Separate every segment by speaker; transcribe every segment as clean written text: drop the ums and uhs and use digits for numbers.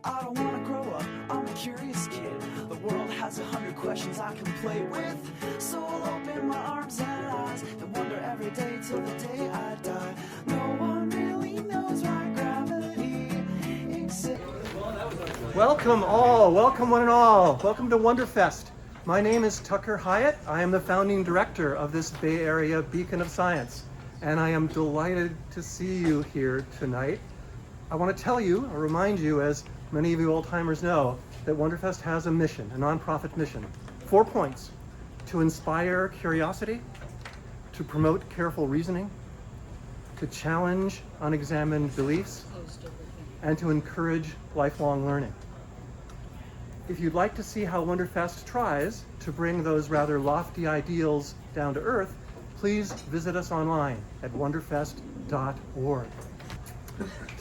Speaker 1: I don't wanna grow up, I'm a curious kid. The world has 100 questions I can play with. So I'll open my arms and eyes and wonder every day till the day I die. No one really knows why gravity exists.
Speaker 2: Welcome all, welcome one and all. Welcome to Wonderfest. My name is Tucker Hyatt. I am the founding director of this Bay Area beacon of science, and I am delighted to see you here tonight. I want to tell you, or remind you, as many of you old-timers know, that Wonderfest has a mission, a nonprofit mission. 4 points: to inspire curiosity, to promote careful reasoning, to challenge unexamined beliefs, and to encourage lifelong learning. If you'd like to see how Wonderfest tries to bring those rather lofty ideals down to earth, please visit us online at wonderfest.org.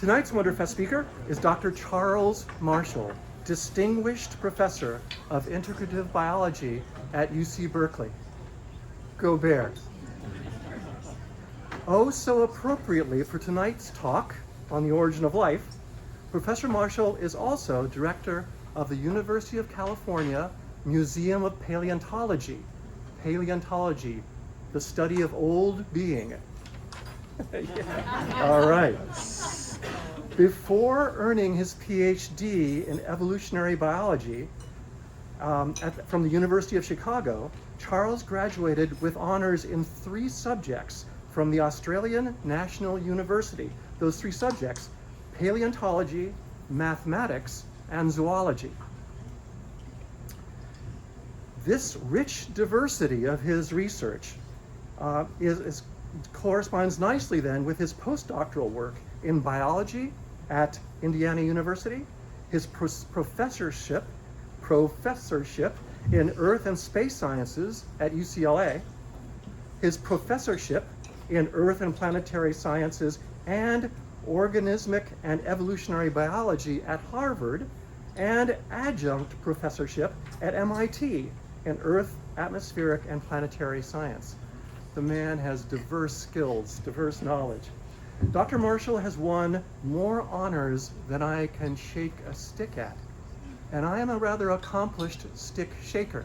Speaker 2: Tonight's Wonderfest speaker is Dr. Charles Marshall, Distinguished Professor of Integrative Biology at UC Berkeley. Go Bears! Oh, so appropriately for tonight's talk on the origin of life, Professor Marshall is also director of the University of California Museum of Paleontology. Paleontology, the study of old being. All right. Before earning his PhD in evolutionary biology from the University of Chicago, Charles graduated with honors in 3 subjects from the Australian National University. Those 3 subjects: paleontology, mathematics, and zoology. This rich diversity of his research corresponds nicely then with his postdoctoral work in biology at Indiana University, his professorship in earth and space sciences at UCLA, his professorship in earth and planetary sciences and organismic and evolutionary biology at Harvard, and adjunct professorship at MIT in earth, atmospheric, and planetary science. The man has diverse skills, diverse knowledge. Dr. Marshall has won more honors than I can shake a stick at, and I am a rather accomplished stick shaker.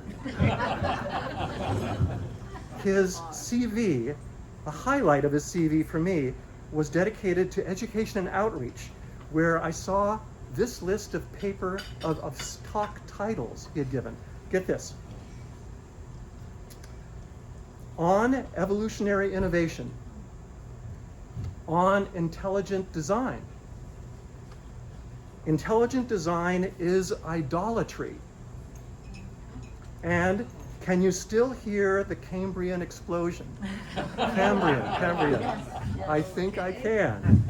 Speaker 2: His CV, a highlight of his CV for me, was dedicated to education and outreach, where I saw this list of talk titles he had given. Get this: on evolutionary innovation, on intelligent design. Intelligent design is idolatry. And can you still hear the Cambrian explosion? Cambrian. I think I can.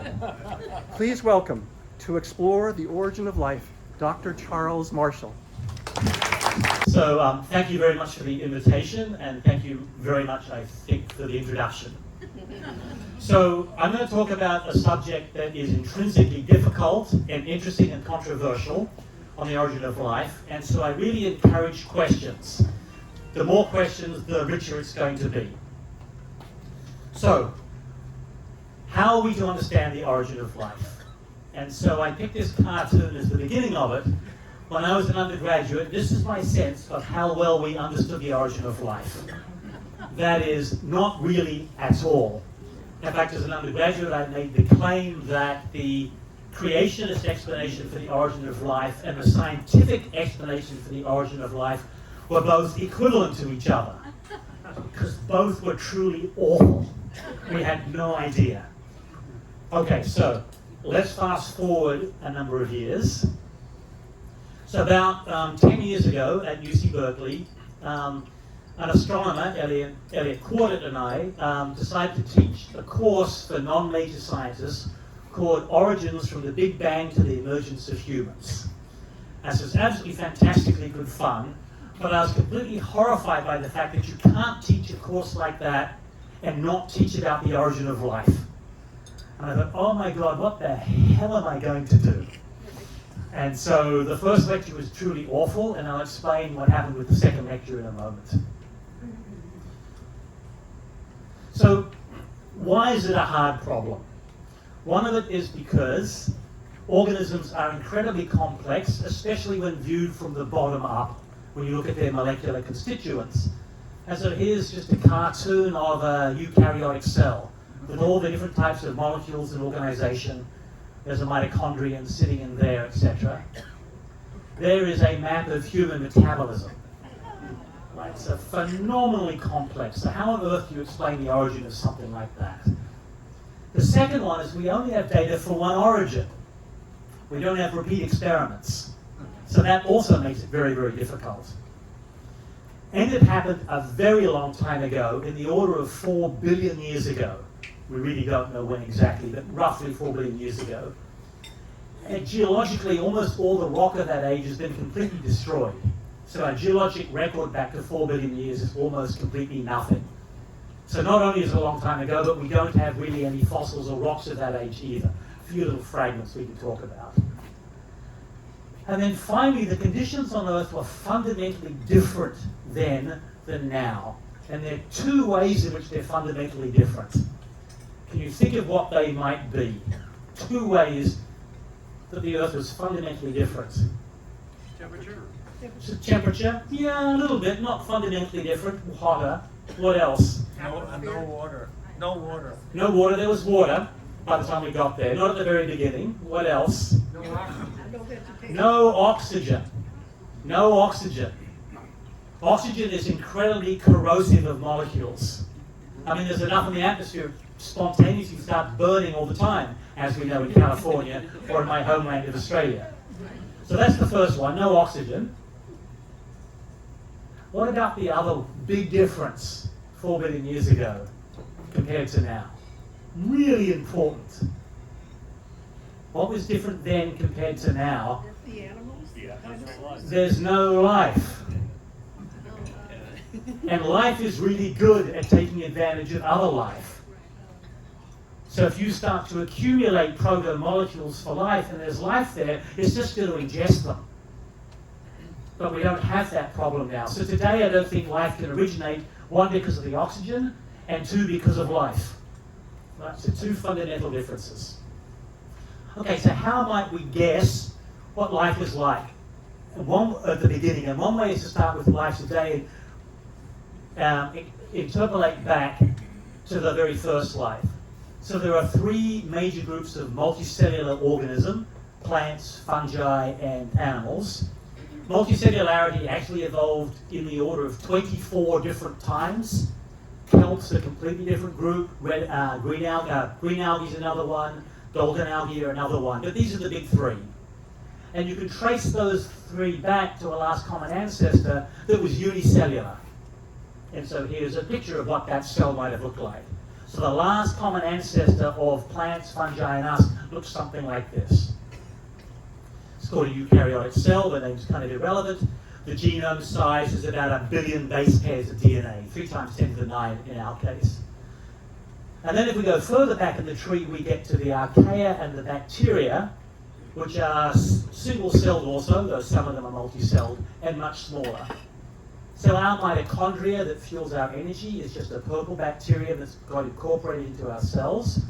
Speaker 2: Please welcome, to explore the origin of life, Dr. Charles Marshall.
Speaker 3: So thank you very much for the invitation, and thank you very much, I think, for the introduction. So I'm going to talk about a subject that is intrinsically difficult and interesting and controversial on the origin of life, and so I really encourage questions. The more questions, the richer it's going to be. So, how are we to understand the origin of life? And so I picked this cartoon as the beginning of it. When I was an undergraduate, this is my sense of how well we understood the origin of life. That is, not really at all. In fact, as an undergraduate, I made the claim that the creationist explanation for the origin of life and the scientific explanation for the origin of life were both equivalent to each other, because both were truly awful. We had no idea. Okay, so let's fast forward a number of years. So about 10 years ago at UC Berkeley, an astronomer, Elliot Quartet, and I decided to teach a course for non-major scientists called Origins from the Big Bang to the Emergence of Humans. And so it's absolutely fantastically good fun, but I was completely horrified by the fact that you can't teach a course like that and not teach about the origin of life. And I thought, oh my God, what the hell am I going to do? And so the first lecture was truly awful, and I'll explain what happened with the second lecture in a moment. So why is it a hard problem? One of it is because organisms are incredibly complex, especially when viewed from the bottom up, when you look at their molecular constituents. And so here's just a cartoon of a eukaryotic cell with all the different types of molecules and organization. There's a mitochondrion sitting in there, etc. There is a map of human metabolism. Right, so phenomenally complex. So how on earth do you explain the origin of something like that? The second one is we only have data for one origin. We don't have repeat experiments. So that also makes it very, very difficult. And it happened a very long time ago, in the order of 4 billion years ago. We really don't know when exactly, but roughly 4 billion years ago. And geologically, almost all the rock of that age has been completely destroyed. So our geologic record back to 4 billion years is almost completely nothing. So not only is it a long time ago, but we don't have really any fossils or rocks of that age either. A few little fragments we can talk about. And then finally, the conditions on Earth were fundamentally different then than now. And there are two ways in which they're fundamentally different. Can you think of what they might be? Two ways that the Earth was fundamentally different.
Speaker 4: Temperature?
Speaker 3: Temperature? Yeah, a little bit, not fundamentally different, hotter. What else?
Speaker 4: No water. No water.
Speaker 3: No water, there was water by the time we got there, not at the very beginning. What else?
Speaker 4: No oxygen.
Speaker 3: No oxygen. No oxygen. Oxygen is incredibly corrosive of molecules. I mean, there's enough in the atmosphere spontaneously start burning all the time, as we know in California or in my homeland of Australia. So that's the first one, no oxygen. What about the other big difference 4 billion years ago compared to now? Really important. What was different then compared to now?
Speaker 5: The animals?
Speaker 4: Yeah,
Speaker 3: There's no life. And life is really good at taking advantage of other life. So if you start to accumulate proto-molecules for life and there's life there, it's just going to ingest them. But we don't have that problem now. So today I don't think life can originate, one, because of the oxygen, and two, because of life. Right? So two fundamental differences. Okay, so how might we guess what life is like? One at the beginning, and one way is to start with life today and interpolate back to the very first life. So there are three major groups of multicellular organism: plants, fungi, and animals. Multicellularity actually evolved in the order of 24 different times. Kelps are a completely different group. Green algae is another one. Golden algae are another one. But these are the big three. And you can trace those three back to a last common ancestor that was unicellular. And so here's a picture of what that cell might have looked like. So the last common ancestor of plants, fungi, and us looks something like this. It's called a eukaryotic cell. The name's kind of irrelevant. The genome size is about 1 billion base pairs of DNA, 3 times 10 to the 9 in our case. And then if we go further back in the tree, we get to the archaea and the bacteria, which are single-celled also, though some of them are multi-celled, and much smaller. So our mitochondria that fuels our energy is just a purple bacterium that's got incorporated into our cells.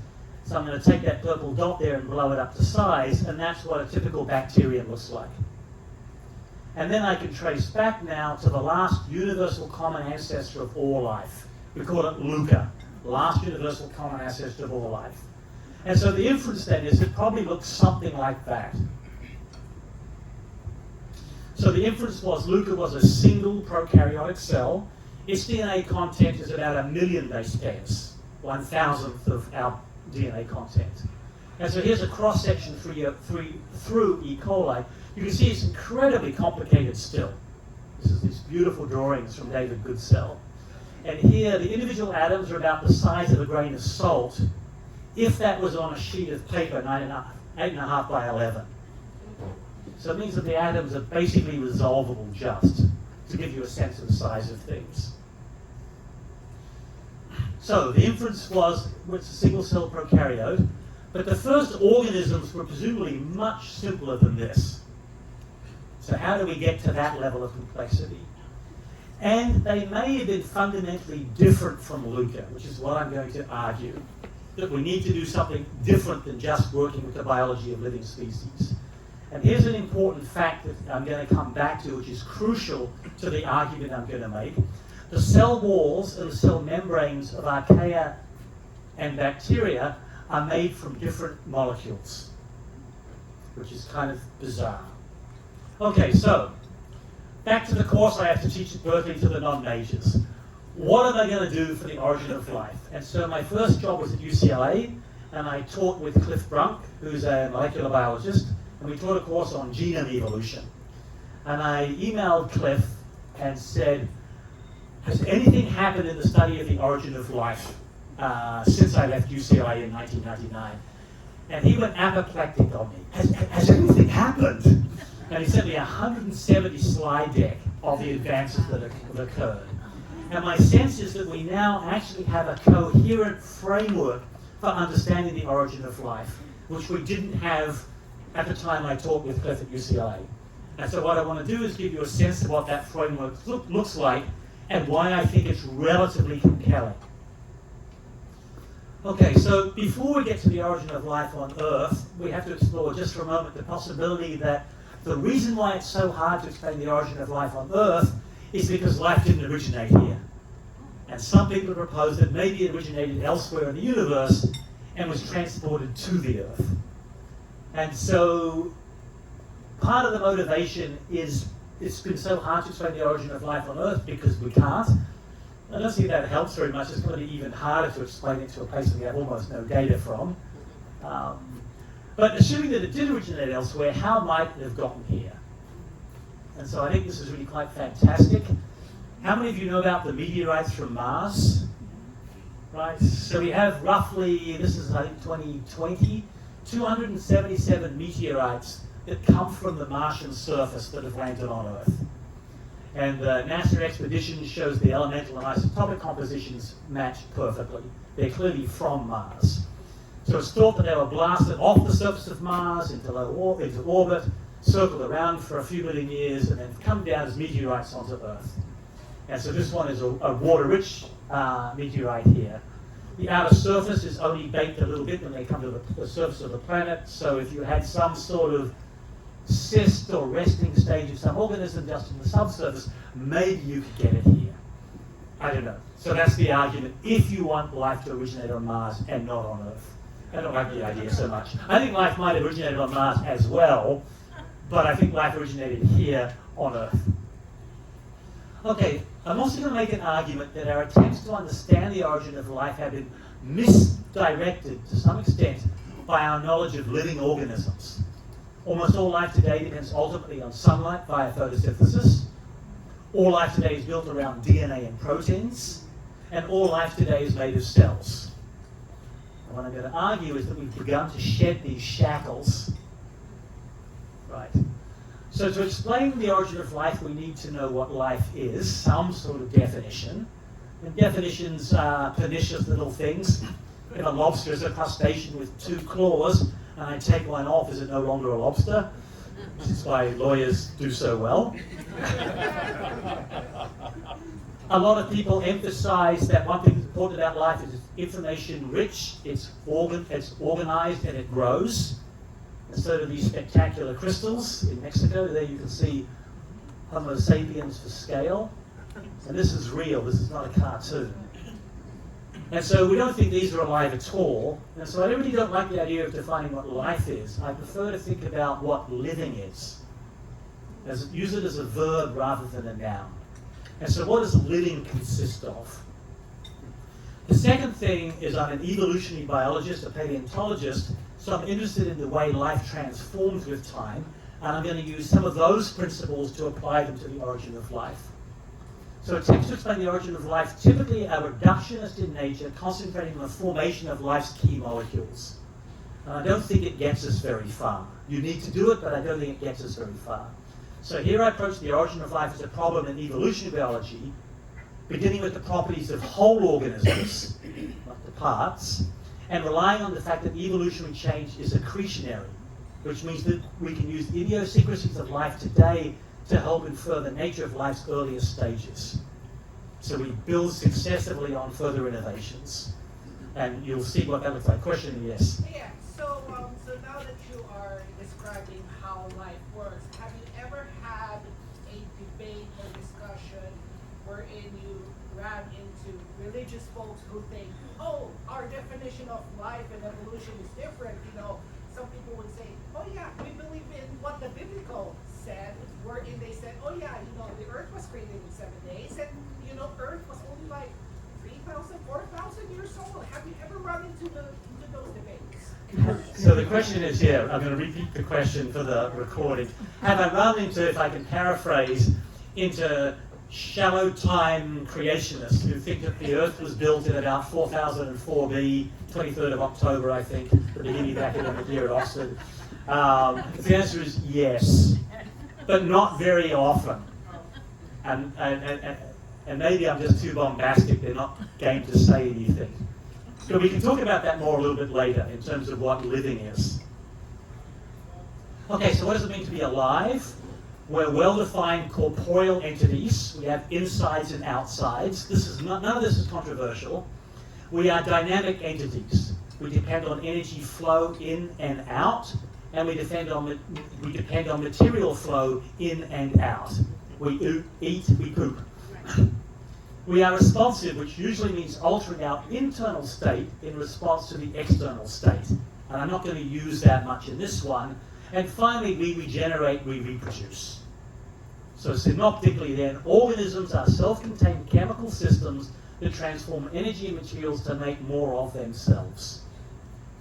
Speaker 3: So I'm going to take that purple dot there and blow it up to size, and that's what a typical bacterium looks like. And then I can trace back now to the last universal common ancestor of all life. We call it LUCA, last universal common ancestor of all life. And so the inference then is it probably looks something like that. So the inference was LUCA was a single prokaryotic cell. Its DNA content is about 1 million base pairs, 1,000th of our DNA content. And so here's a cross-section through E. coli. You can see it's incredibly complicated still. This is these beautiful drawings from David Goodsell. And here, the individual atoms are about the size of a grain of salt, if that was on a sheet of paper, 8.5 by 11. So it means that the atoms are basically resolvable just, to give you a sense of the size of things. So the inference was it's a single-cell prokaryote, but the first organisms were presumably much simpler than this. So how do we get to that level of complexity? And they may have been fundamentally different from LUCA, which is what I'm going to argue. that we need to do something different than just working with the biology of living species. And here's an important fact that I'm going to come back to, which is crucial to the argument I'm going to make. The cell walls and the cell membranes of archaea and bacteria are made from different molecules, which is kind of bizarre. Okay, so back to the course I have to teach at Berkeley to the non-majors. What am I going to do for the origin of life? And so my first job was at UCLA, and I taught with Cliff Brunk, who's a molecular biologist, and we taught a course on genome evolution. And I emailed Cliff and said, has anything happened in the study of the origin of life since I left UCLA in 1999? And he went apoplectic on me. Has anything happened? And he sent me a 170 slide deck of the advances that have occurred. And my sense is that we now actually have a coherent framework for understanding the origin of life, which we didn't have at the time I taught with Cliff at UCLA. And so what I want to do is give you a sense of what that framework looks like and why I think it's relatively compelling. Okay, so before we get to the origin of life on Earth, we have to explore just for a moment the possibility that the reason why it's so hard to explain the origin of life on Earth is because life didn't originate here. And some people propose that maybe it originated elsewhere in the universe and was transported to the Earth. And so part of the motivation is it's been so hard to explain the origin of life on Earth because we can't. I don't think that helps very much. It's going to be even harder to explain it to a place we have almost no data from. But assuming that it did originate elsewhere, how might it have gotten here? And so I think this is really quite fantastic. How many of you know about the meteorites from Mars? Right, so we have roughly, this is I think 2020, 277 meteorites that come from the Martian surface that have landed on Earth. And the NASA expedition shows the elemental and isotopic compositions match perfectly. They're clearly from Mars. So it's thought that they were blasted off the surface of Mars into orbit, circled around for a few million years, and then come down as meteorites onto Earth. And so this one is a water-rich meteorite here. The outer surface is only baked a little bit when they come to the surface of the planet. So if you had some sort of cyst or resting stage of some organism just in the subsurface, maybe you could get it here. I don't know. So that's the argument if you want life to originate on Mars and not on Earth. I don't like the idea so much. I think life might have originated on Mars as well, but I think life originated here on Earth. Okay, I'm also going to make an argument that our attempts to understand the origin of life have been misdirected to some extent by our knowledge of living organisms. Almost all life today depends ultimately on sunlight via photosynthesis. All life today is built around DNA and proteins, and all life today is made of cells. And what I'm going to argue is that we've begun to shed these shackles. Right. So to explain the origin of life, we need to know what life is, some sort of definition. And definitions are pernicious little things. If a lobster is a crustacean with 2 claws, and I take one off, is it no longer a lobster? This is why lawyers do so well. A lot of people emphasize that one thing that's important about life is it's information rich, it's organized, and it grows. And so do these spectacular crystals in Mexico. There you can see Homo sapiens for scale. And this is real, this is not a cartoon. And so we don't think these are alive at all. And so I really don't like the idea of defining what life is. I prefer to think about what living is. Use it as a verb rather than a noun. And so what does living consist of? The second thing is I'm an evolutionary biologist, a paleontologist, so I'm interested in the way life transforms with time, and I'm going to use some of those principles to apply them to the origin of life. So attempts to explain the origin of life typically are reductionist in nature, concentrating on the formation of life's key molecules. And I don't think it gets us very far. You need to do it, but I don't think it gets us very far. So here I approach the origin of life as a problem in evolutionary biology, beginning with the properties of whole organisms, not the parts, and relying on the fact that evolutionary change is accretionary, which means that we can use idiosyncrasies of life today to help infer the nature of life's earlier stages. So we build successively on further innovations. And you'll see what that looks like. Question, yes.
Speaker 5: Yeah, so now that you are describing how life works, have you ever had a debate or discussion wherein you ran into religious folks who think, oh, our definition of life and evolution is different? You know, some people would say, oh yeah, we believe in what the biblical said, wherein they said, oh yeah, you know, the earth was created in 7 days, and you know, earth was only like 3,000, 4,000 years old. Have you ever run into those debates?
Speaker 3: So the question is, yeah, I'm going to repeat the question for the recording. Have I run into, if I can paraphrase, into shallow time creationists who think that the earth was built in about 4004 B, 23rd of October, I think, the beginning of the academic year at Oxford? The answer is yes, but not very often. And maybe I'm just too bombastic, they're not game to say anything. But we can talk about that more a little bit later in terms of what living is. Okay, so what does it mean to be alive? We're well-defined corporeal entities. We have insides and outsides. None of this is controversial. We are dynamic entities. We depend on energy flow in and out, and we depend on material flow in and out. We eat, we poop. We are responsive, which usually means altering our internal state in response to the external state. And I'm not going to use that much in this one. And finally, we regenerate, we reproduce. So synoptically then, organisms are self-contained chemical systems that transform energy and materials to make more of themselves.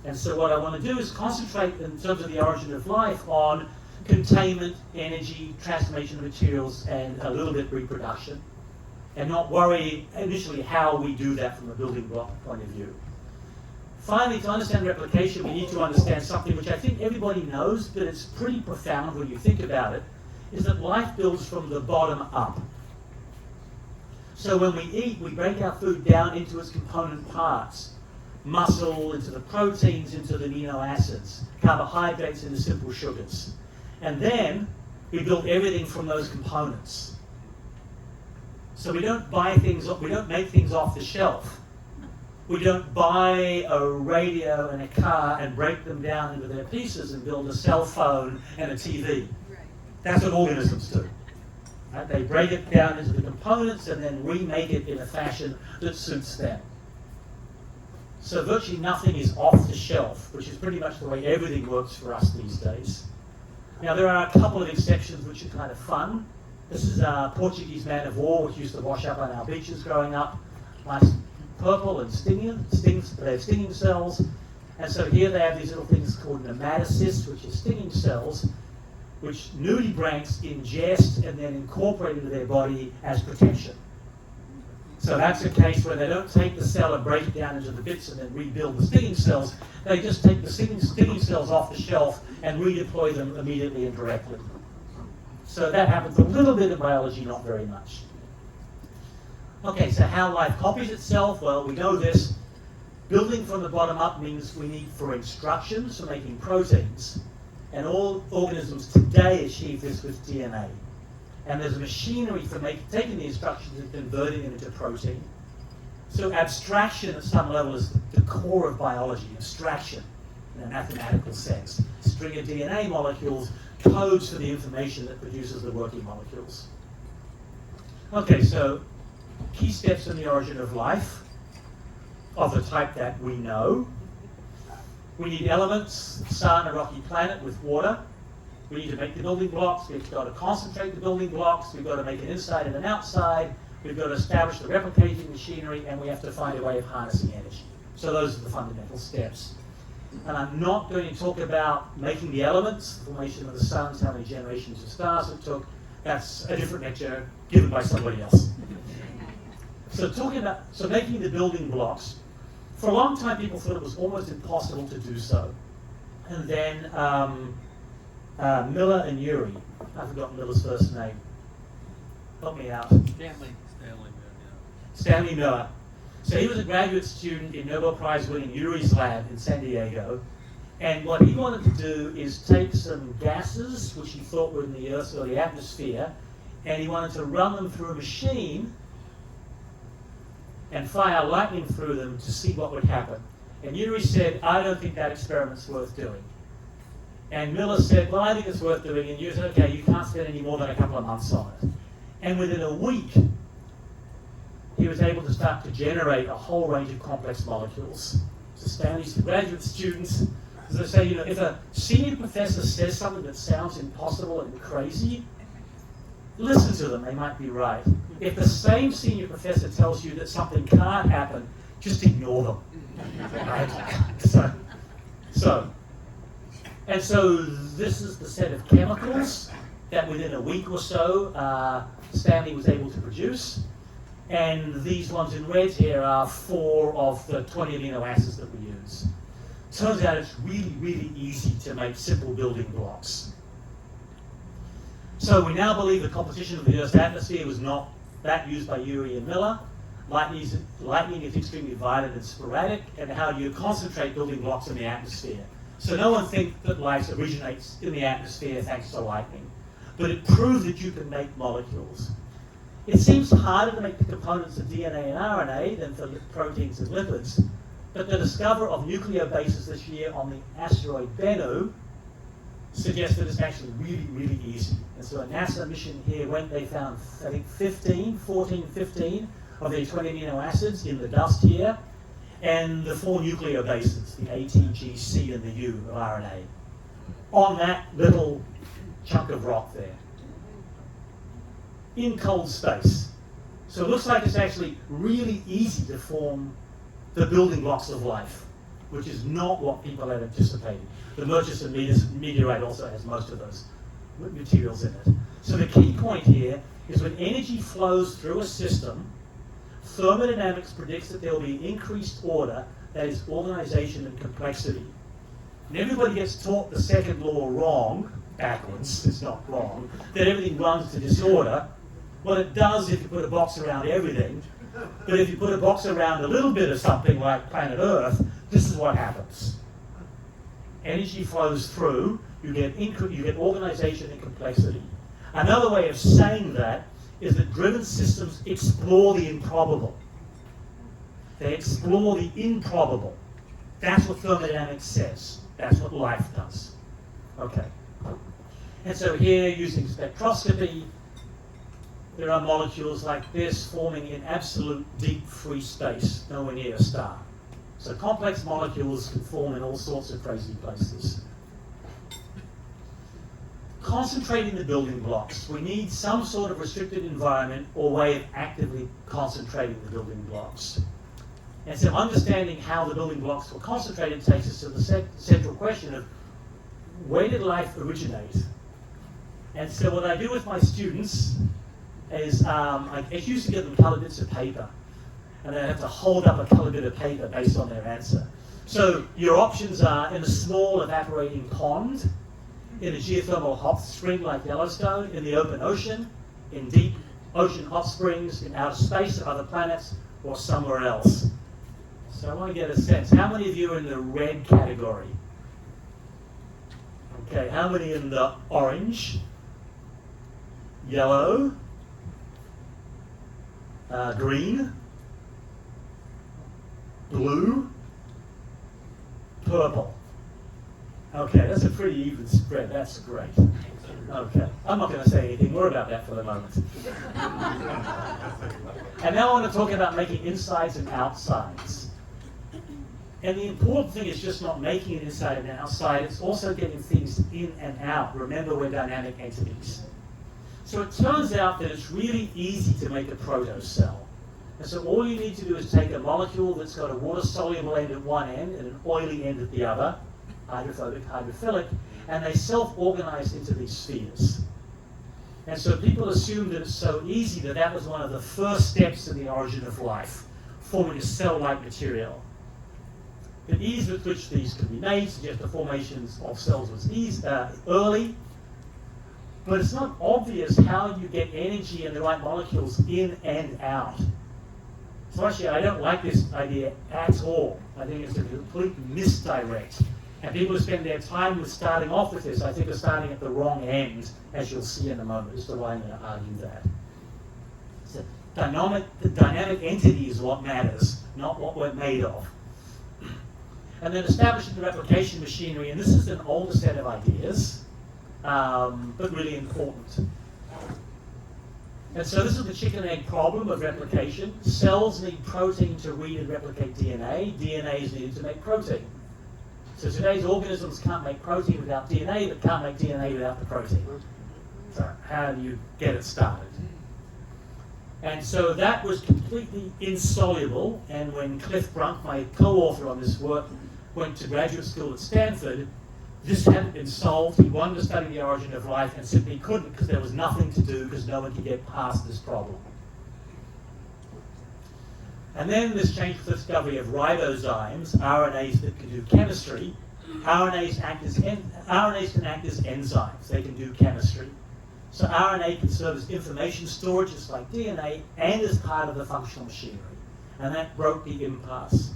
Speaker 3: And so what I want to do is concentrate in terms of the origin of life on containment, energy, transformation of materials, and a little bit reproduction. And not worry initially how we do that from a building block point of view. Finally, to understand replication, we need to understand something which I think everybody knows, but it's pretty profound when you think about it, is that life builds from the bottom up. So when we eat, we break our food down into its component parts. Muscle into the proteins, into the amino acids, carbohydrates into simple sugars. And then we build everything from those components. So we don't buy things, we don't make things off the shelf. We don't buy a radio and a car and break them down into their pieces and build a cell phone and a TV. Right. That's what organisms do. Right? They break it down into the components and then remake it in a fashion that suits them. So virtually nothing is off the shelf, which is pretty much the way everything works for us these days. Now there are a couple of exceptions which are kind of fun. This is a Portuguese man of war, which used to wash up on our beaches growing up. Nice purple and stinging. They have stinging cells. And so here they have these little things called nematocysts, which are stinging cells, which nudibranchs ingest and then incorporate into their body as protection. So that's a case where they don't take the cell and break it down into the bits and then rebuild the stinging cells. They just take the stinging cells off the shelf and redeploy them immediately and directly. So that happens a little bit in biology, not very much. Okay, so how life copies itself? Well, we know this. Building from the bottom up means we need for instructions for making proteins. And all organisms today achieve this with DNA. And there's a machinery for taking the instructions and converting them into protein. So abstraction at some level is the core of biology, abstraction in a mathematical sense. A string of DNA molecules codes for the information that produces the working molecules. Okay, so key steps in the origin of life of the type that we know. We need elements, sun, a rocky planet with water. We need to make the building blocks. We've got to concentrate the building blocks. We've got to make an inside and an outside. We've got to establish the replicating machinery, and we have to find a way of harnessing energy. So those are the fundamental steps. And I'm not going to talk about making the elements, the formation of the suns, how many generations of stars it took. That's a different lecture given by somebody else. So making the building blocks. For a long time, people thought it was almost impossible to do so. And then Miller and Urey, I've forgotten Miller's first name. Help me out. Stanley Miller. So he was a graduate student in Nobel Prize winning Urey's lab in San Diego. And what he wanted to do is take some gases, which he thought were in the Earth's early atmosphere, and he wanted to run them through a machine and fire lightning through them to see what would happen. And Urey said, I don't think that experiment's worth doing. And Miller said, well, I think it's worth doing. And Urey said, okay, you can't spend any more than a couple of months on it. And within a week, he was able to start to generate a whole range of complex molecules. So Stanley's graduate students, as I say, you know, if a senior professor says something that sounds impossible and crazy, listen to them, they might be right. If the same senior professor tells you that something can't happen, just ignore them. Right? So this is the set of chemicals that within a week or so Stanley was able to produce. And these ones in red here are 4 of the 20 amino acids that we use. Turns out it's really, really easy to make simple building blocks. So we now believe the composition of the Earth's atmosphere was not that used by Urey and Miller. Lightning is extremely violent and sporadic, and how do you concentrate building blocks in the atmosphere? So no one thinks that life originates in the atmosphere thanks to lightning, but it proves that you can make molecules. It seems harder to make the components of DNA and RNA than for proteins and lipids, but the discovery of nucleobases this year on the asteroid Bennu suggests that it's actually really, really easy. And so a NASA mission here they found, I think, 15 of the 20 amino acids in the dust here, and the 4 nucleobases, the A, T, G, C, and the U of RNA, on that little chunk of rock there, in cold space. So it looks like it's actually really easy to form the building blocks of life, which is not what people had anticipated. The Murchison meteorite also has most of those materials in it. So the key point here is when energy flows through a system, thermodynamics predicts that there will be increased order, that is organization and complexity. And everybody gets taught the second law wrong, backwards, it's not wrong, that everything runs to disorder. Well, it does if you put a box around everything, but if you put a box around a little bit of something like planet Earth, this is what happens. Energy flows through, you get organization and complexity. Another way of saying that is that driven systems explore the improbable. They explore the improbable. That's what thermodynamics says. That's what life does. Okay. And so here, using spectroscopy, there are molecules like this forming in absolute deep free space, nowhere near a star. So complex molecules can form in all sorts of crazy places. Concentrating the building blocks, we need some sort of restricted environment or way of actively concentrating the building blocks. And so understanding how the building blocks were concentrated takes us to the central question of where did life originate? And so what I do with my students is I used to give them colored bits of paper, and they have to hold up a colored bit of paper based on their answer. So your options are in a small evaporating pond, in a geothermal hot spring like Yellowstone, in the open ocean, in deep ocean hot springs, in outer space or other planets, or somewhere else. So I want to get a sense. How many of you are in the red category? Okay, how many in the orange, yellow, green, blue, purple? Okay, that's a pretty even spread. That's great. Okay, I'm not going to say anything more about that for the moment. And now I want to talk about making insides and outsides. And the important thing is just not making it inside and outside, it's also getting things in and out. Remember, we're dynamic entities. So it turns out that it's really easy to make a protocell. And so all you need to do is take a molecule that's got a water-soluble end at one end and an oily end at the other, hydrophobic, hydrophilic, and they self-organize into these spheres. And so people assume that it's so easy that that was one of the first steps in the origin of life, forming a cell-like material. The ease with which these can be made suggests the formations of cells was early, but it's not obvious how you get energy and the right molecules in and out. So actually, I don't like this idea at all. I think it's a complete misdirect. And people who spend their time with starting off with this, I think, are starting at the wrong end, as you'll see in a moment, as to why I'm going to argue that. So The dynamic entity is what matters, not what we're made of. And then establishing the replication machinery, and this is an older set of ideas, but really important. And so this is the chicken and egg problem of replication. Cells need protein to read and replicate DNA. DNA is needed to make protein. So today's organisms can't make protein without DNA, but can't make DNA without the protein. So how do you get it started? And so that was completely insoluble, and when Cliff Brunk, my co-author on this work, went to graduate school at Stanford, this hadn't been solved. He wanted to study the origin of life and simply couldn't because there was nothing to do because no one could get past this problem. And then this changed with the discovery of ribozymes, RNAs that can do chemistry. RNAs can act as enzymes. They can do chemistry. So RNA can serve as information storage, just like DNA, and as part of the functional machinery. And that broke the impasse.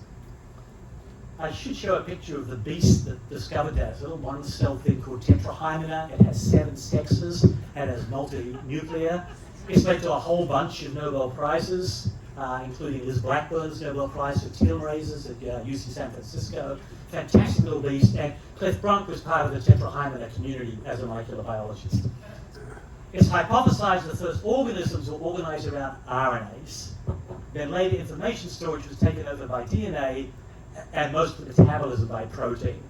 Speaker 3: I should show a picture of the beast that discovered that. It's a little one-cell thing called tetrahymena. It has 7 sexes. It has multi-nuclear. It's led to a whole bunch of Nobel Prizes, including Liz Blackburn's Nobel Prize for telomerase at UC San Francisco. Fantastic little beast. And Cliff Brunk was part of the tetrahymena community as a molecular biologist. It's hypothesized the first organisms were organized around RNAs. Then later information storage was taken over by DNA, and most of the metabolism by protein.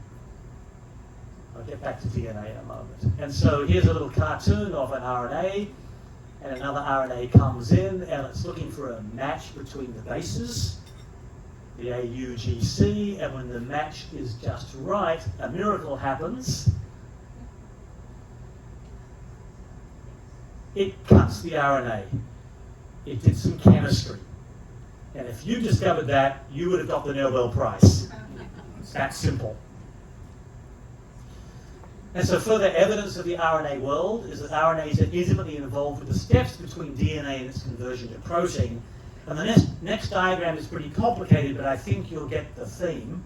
Speaker 3: I'll get back to DNA in a moment. And so here's a little cartoon of an RNA, and another RNA comes in, and it's looking for a match between the bases, the AUGC, and when the match is just right, a miracle happens. It cuts the RNA. It did some chemistry. And if you discovered that, you would have got the Nobel Prize. It's that simple. And so further evidence of the RNA world is that RNAs are intimately involved with the steps between DNA and its conversion to protein. And the next diagram is pretty complicated, but I think you'll get the theme.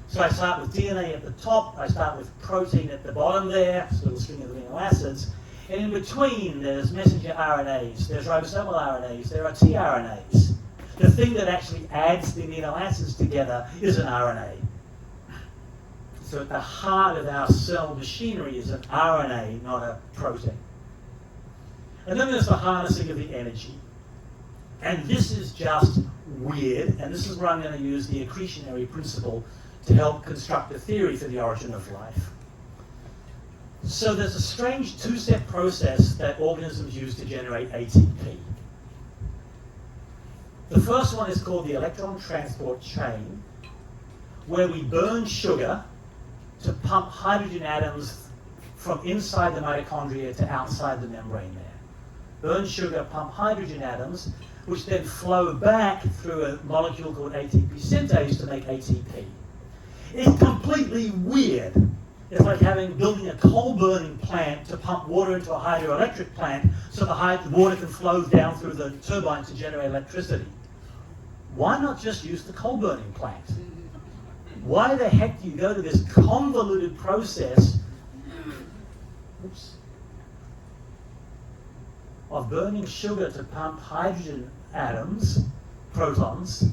Speaker 3: So I start with DNA at the top, I start with protein at the bottom there, it's a little string of amino acids. And in between, there's messenger RNAs, there's ribosomal RNAs, there are tRNAs. The thing that actually adds the amino acids together is an RNA. So at the heart of our cell machinery is an RNA, not a protein. And then there's the harnessing of the energy. And this is just weird, and this is where I'm going to use the accretionary principle to help construct a theory for the origin of life. So there's a strange two-step process that organisms use to generate ATP. The first one is called the electron transport chain, where we burn sugar to pump hydrogen atoms from inside the mitochondria to outside the membrane there. Burn sugar, pump hydrogen atoms, which then flow back through a molecule called ATP synthase to make ATP. It's completely weird. It's like building a coal-burning plant to pump water into a hydroelectric plant so the water can flow down through the turbine to generate electricity. Why not just use the coal-burning plant? Why the heck do you go to this convoluted process of burning sugar to pump hydrogen atoms, protons,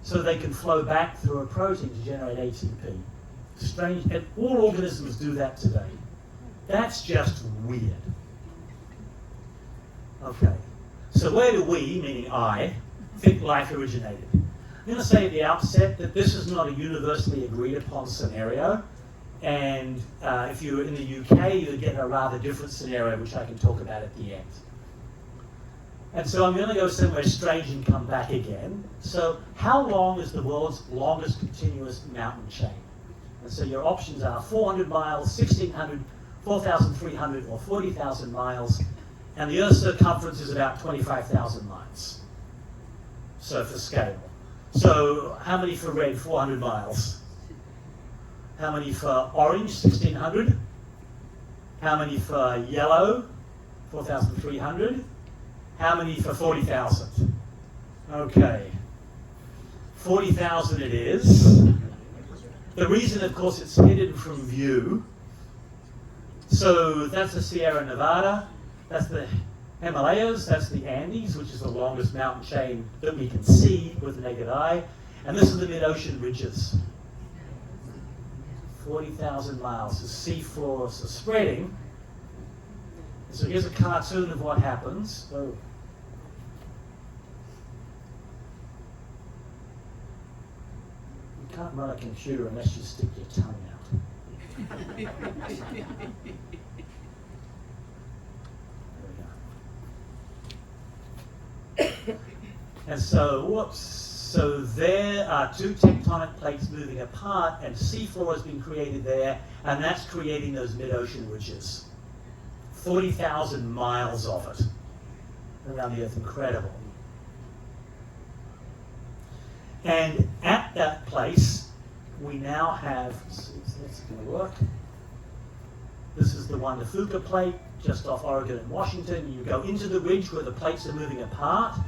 Speaker 3: so they can flow back through a protein to generate ATP? Strange, and all organisms do that today. That's just weird. Okay, so where do we, meaning I, think life originated? I'm going to say at the outset that this is not a universally agreed upon scenario, and if you were in the UK, you'd get a rather different scenario, which I can talk about at the end. And so I'm going to go somewhere strange and come back again. So how long is the world's longest continuous mountain chain? And so your options are 400 miles, 1,600, 4,300, or 40,000 miles. And the Earth's circumference is about 25,000 miles. So for scale. So how many for red? 400 miles. How many for orange? 1,600. How many for yellow? 4,300. How many for 40,000? Okay. 40,000 it is. The reason, of course, it's hidden from view. So that's the Sierra Nevada. That's the Himalayas, that's the Andes, which is the longest mountain chain that we can see with the naked eye. And this is the mid-ocean ridges. 40,000 miles. The sea floors are spreading. So here's a cartoon of what happens. Oh. You can't run a computer unless you stick your tongue out. And so, whoops, so there are two tectonic plates moving apart and seafloor has been created there, and that's creating those mid-ocean ridges. 40,000 miles of it around the Earth, incredible. And at that place, we now have, let's see if that's going to work. This is the Wonderfest plate, just off Oregon and Washington. You go into the ridge where the plates are moving apart,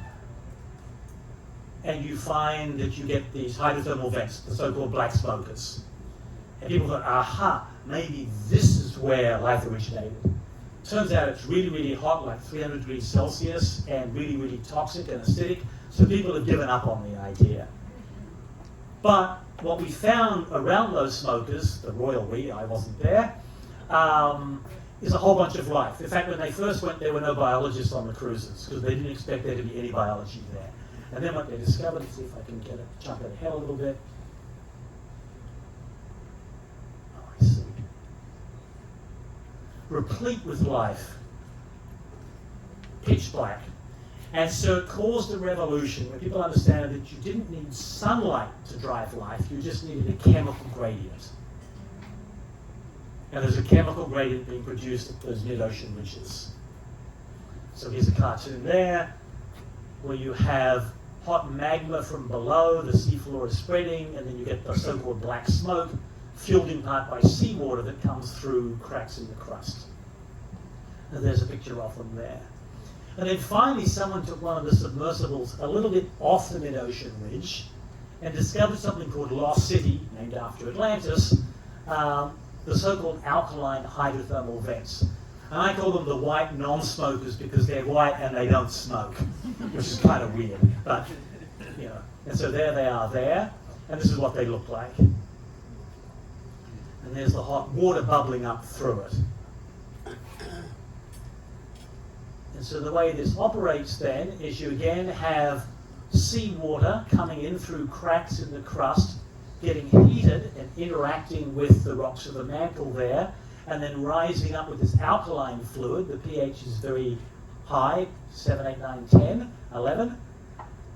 Speaker 3: and you find that you get these hydrothermal vents, the so-called black smokers. And people thought, aha, maybe this is where life originated. Turns out it's really, really hot, like 300 degrees Celsius, and really, really toxic and acidic, so people have given up on the idea. But what we found around those smokers, the royal we, I wasn't there, is a whole bunch of life. In fact, when they first went, there were no biologists on the cruises, because they didn't expect there to be any biology there. And then what they discovered, let's see if I can get it, jump ahead a little bit. Oh, I see. Replete with life. Pitch black. And so it caused a revolution where people understand that you didn't need sunlight to drive life, you just needed a chemical gradient. And there's a chemical gradient being produced at those mid-ocean ridges. So here's a cartoon there, where you have hot magma from below, the seafloor is spreading, and then you get the so-called black smoke, fueled in part by seawater that comes through cracks in the crust. And there's a picture of them there. And then finally, someone took one of the submersibles a little bit off the mid-ocean ridge and discovered something called Lost City, named after Atlantis, the so-called alkaline hydrothermal vents. And I call them the white non-smokers because they're white and they don't smoke, which is kind of weird. But, you know, and so there they are there, and this is what they look like. And there's the hot water bubbling up through it. And so the way this operates then is you again have seawater coming in through cracks in the crust, getting heated and interacting with the rocks of the mantle there, and then rising up with this alkaline fluid. The pH is very high, 7, 8, 9, 10, 11.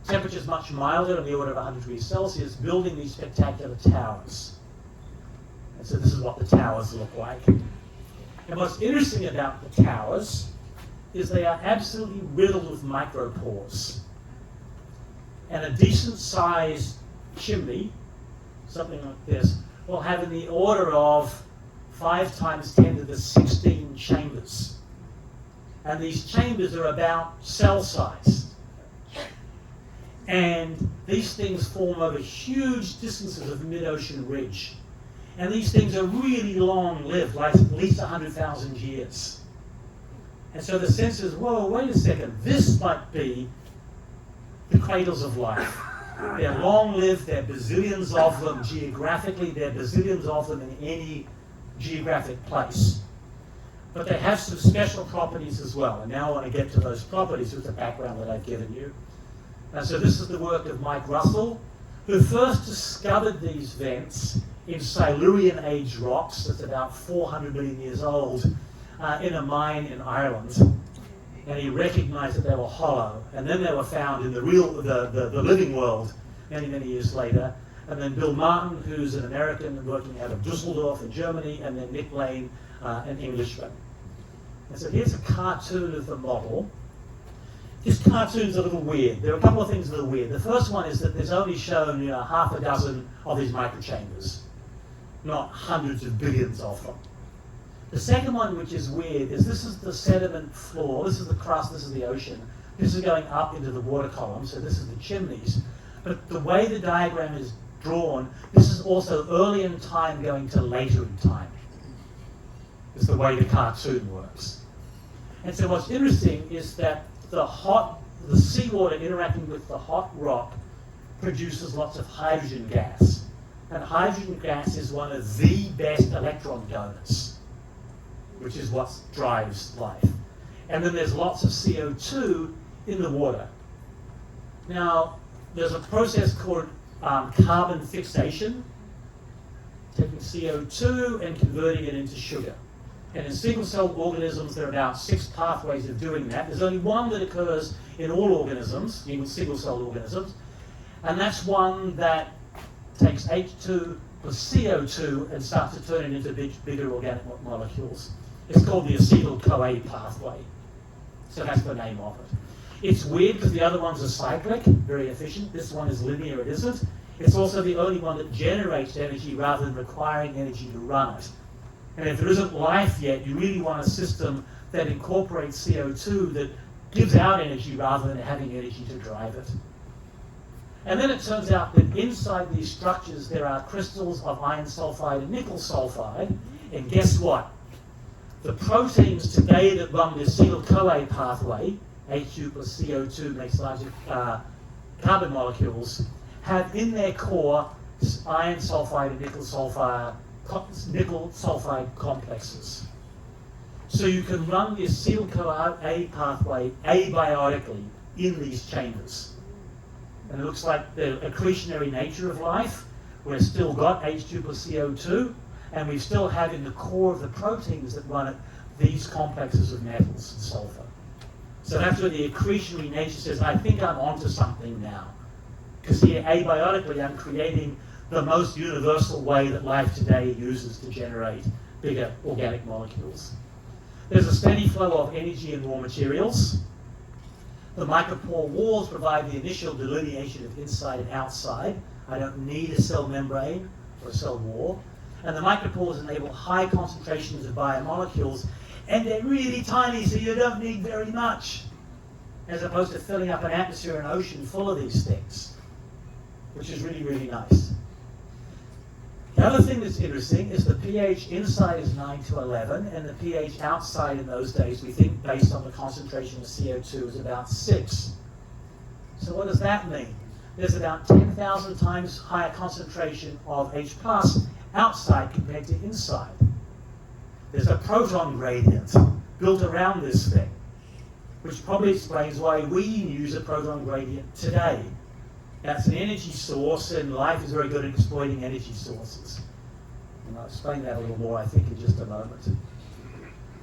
Speaker 3: Temperature's much milder, on the order of 100 degrees Celsius, building these spectacular towers. And so this is what the towers look like. And what's interesting about the towers is they are absolutely riddled with micropores. And a decent sized chimney, something like this, will have in the order of 5 times 10 to the 16 chambers. And these chambers are about cell size. And these things form over huge distances of mid-ocean ridge. And these things are really long-lived, like at least 100,000 years. And so the sense is, whoa, wait a second, this might be the cradles of life. They're long-lived, there are bazillions of them geographically, there are bazillions of them in any geographic place. But they have some special properties as well. And now I want to get to those properties with the background that I've given you. And so this is the work of Mike Russell, who first discovered these vents in Silurian age rocks, that's about 400 million years old, in a mine in Ireland. And he recognized that they were hollow. And then they were found in the living world many, many years later. And then Bill Martin, who's an American working out of Dusseldorf in Germany, and then Nick Lane, an Englishman. And so here's a cartoon of the model. This cartoon's a little weird. There are a couple of things that are weird. The first one is that there's only shown half a dozen of these microchambers, not hundreds of billions of them. The second one, which is weird, is this is the sediment floor, this is the crust, this is the ocean. This is going up into the water column, so this is the chimneys. But the way the diagram is drawn, this is also early in time going to later in time. Is the way the cartoon works. And so what's interesting is that the seawater interacting with the hot rock produces lots of hydrogen gas. And hydrogen gas is one of the best electron donors, which is what drives life. And then there's lots of CO2 in the water. Now, there's a process called carbon fixation, taking CO2 and converting it into sugar. And in single-celled organisms, there are about 6 pathways of doing that. There's only one that occurs in all organisms, even single-celled organisms, and that's one that takes H2 plus CO2 and starts to turn it into bigger organic molecules. It's called the acetyl-CoA pathway. So that's the name of it. It's weird because the other ones are cyclic, very efficient. This one is linear, it isn't. It's also the only one that generates energy rather than requiring energy to run it. And if there isn't life yet, you really want a system that incorporates CO2 that gives out energy rather than having energy to drive it. And then it turns out that inside these structures there are crystals of iron sulfide and nickel sulfide. And guess what? The proteins today that run the acetyl-CoA pathway, H2 plus CO2 makes larger carbon molecules, have in their core iron sulfide and nickel sulfide complexes. So you can run the acetyl-CoA pathway abiotically in these chambers. And it looks like the accretionary nature of life. We've still got H2 plus CO2, and we still have in the core of the proteins that run it these complexes of metals and sulfur. So that's where the accretionary nature says, I think I'm onto something now. Because here, abiotically, I'm creating the most universal way that life today uses to generate bigger organic molecules. There's a steady flow of energy and raw materials. The micropore walls provide the initial delineation of inside and outside. I don't need a cell membrane or a cell wall. And the micropores enable high concentrations of biomolecules, and they're really tiny, so you don't need very much, as opposed to filling up an atmosphere and ocean full of these things, which is really, really nice. The other thing that's interesting is the pH inside is 9 to 11, and the pH outside in those days, we think based on the concentration of CO2, is about 6. So what does that mean? There's about 10,000 times higher concentration of H+ outside compared to inside. There's a proton gradient built around this thing, which probably explains why we use a proton gradient today. That's an energy source, and life is very good at exploiting energy sources. And I'll explain that a little more, I think, in just a moment.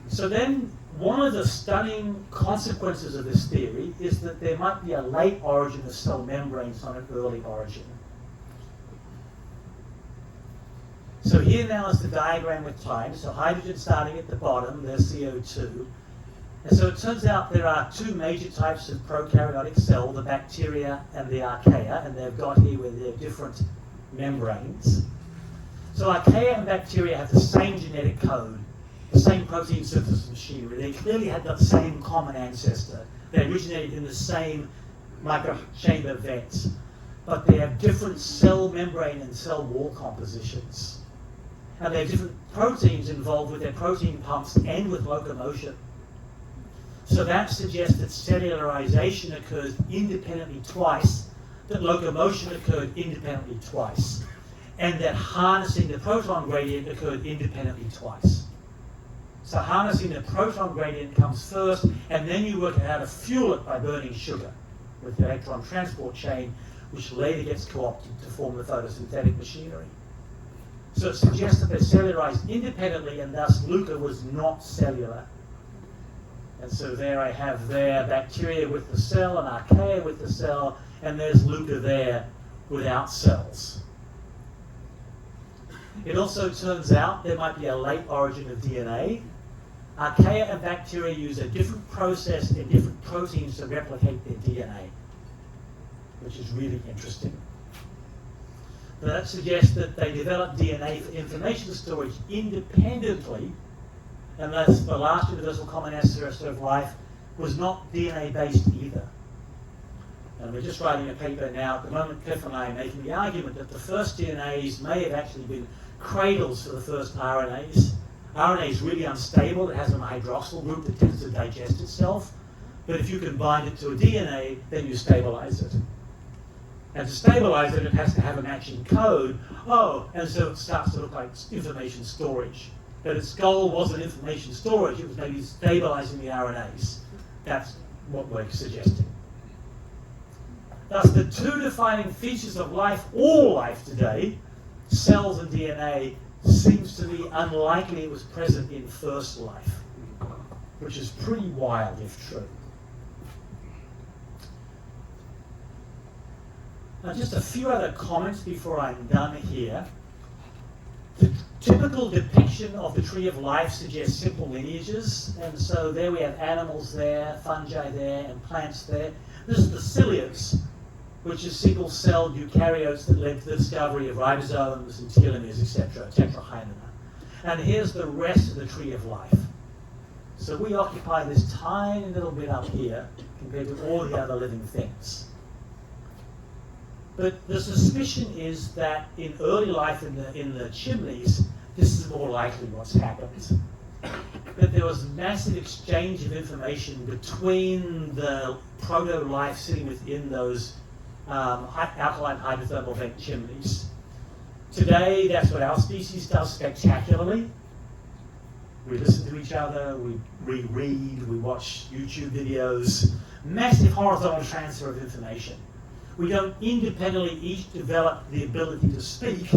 Speaker 3: So then, one of the stunning consequences of this theory is that there might be a late origin of cell membranes on an early origin. So here now is the diagram with time. So hydrogen starting at the bottom, there's CO2. And so it turns out there are 2 major types of prokaryotic cell, the bacteria and the archaea, and they've got here with their different membranes. So archaea and bacteria have the same genetic code, the same protein synthesis machinery. They clearly had the same common ancestor. They originated in the same microchamber vents, but they have different cell membrane and cell wall compositions. And they have different proteins involved with their protein pumps and with locomotion. So that suggests that cellularization occurs independently twice, that locomotion occurred independently twice, and that harnessing the proton gradient occurred independently twice. So harnessing the proton gradient comes first, and then you work out how to fuel it by burning sugar with the electron transport chain, which later gets co-opted to form the photosynthetic machinery. So it suggests that they're cellularized independently, and thus LUCA was not cellular. And so there I have there bacteria with the cell and archaea with the cell, and there's LUCA there without cells. It also turns out there might be a late origin of DNA. Archaea and bacteria use a different process and different proteins to replicate their DNA, which is really interesting. But that suggests that they developed DNA for information storage independently, and thus the last universal common ancestor of life was not DNA-based either. And we're just writing a paper now, at the moment Cliff and I are making the argument that the first DNAs may have actually been cradles for the first RNAs, RNA is really unstable. It has a hydroxyl group that tends to digest itself. But if you can bind it to a DNA, then you stabilize it. And to stabilize it, it has to have a matching code. Oh, and so it starts to look like information storage. But its goal wasn't information storage, it was maybe stabilizing the RNAs. That's what we're suggesting. Thus, the two defining features of life, all life today, cells and DNA, seems to be unlikely it was present in first life, which is pretty wild if true. Now, just a few other comments before I'm done here. The typical depiction of the tree of life suggests simple lineages, and so there we have animals there, fungi there, and plants there. This is the ciliates, which is single-celled eukaryotes that led to the discovery of ribosomes and telomeres, etc., tetrahymena. And here's the rest of the tree of life. So we occupy this tiny little bit up here compared to all the other living things. But the suspicion is that in early life in the chimneys, this is more likely what's happened. That there was massive exchange of information between the proto-life sitting within those alkaline hydrothermal vent chimneys. Today, that's what our species does spectacularly. We listen to each other, we reread, we watch YouTube videos, massive horizontal transfer of information. We don't independently each develop the ability to speak,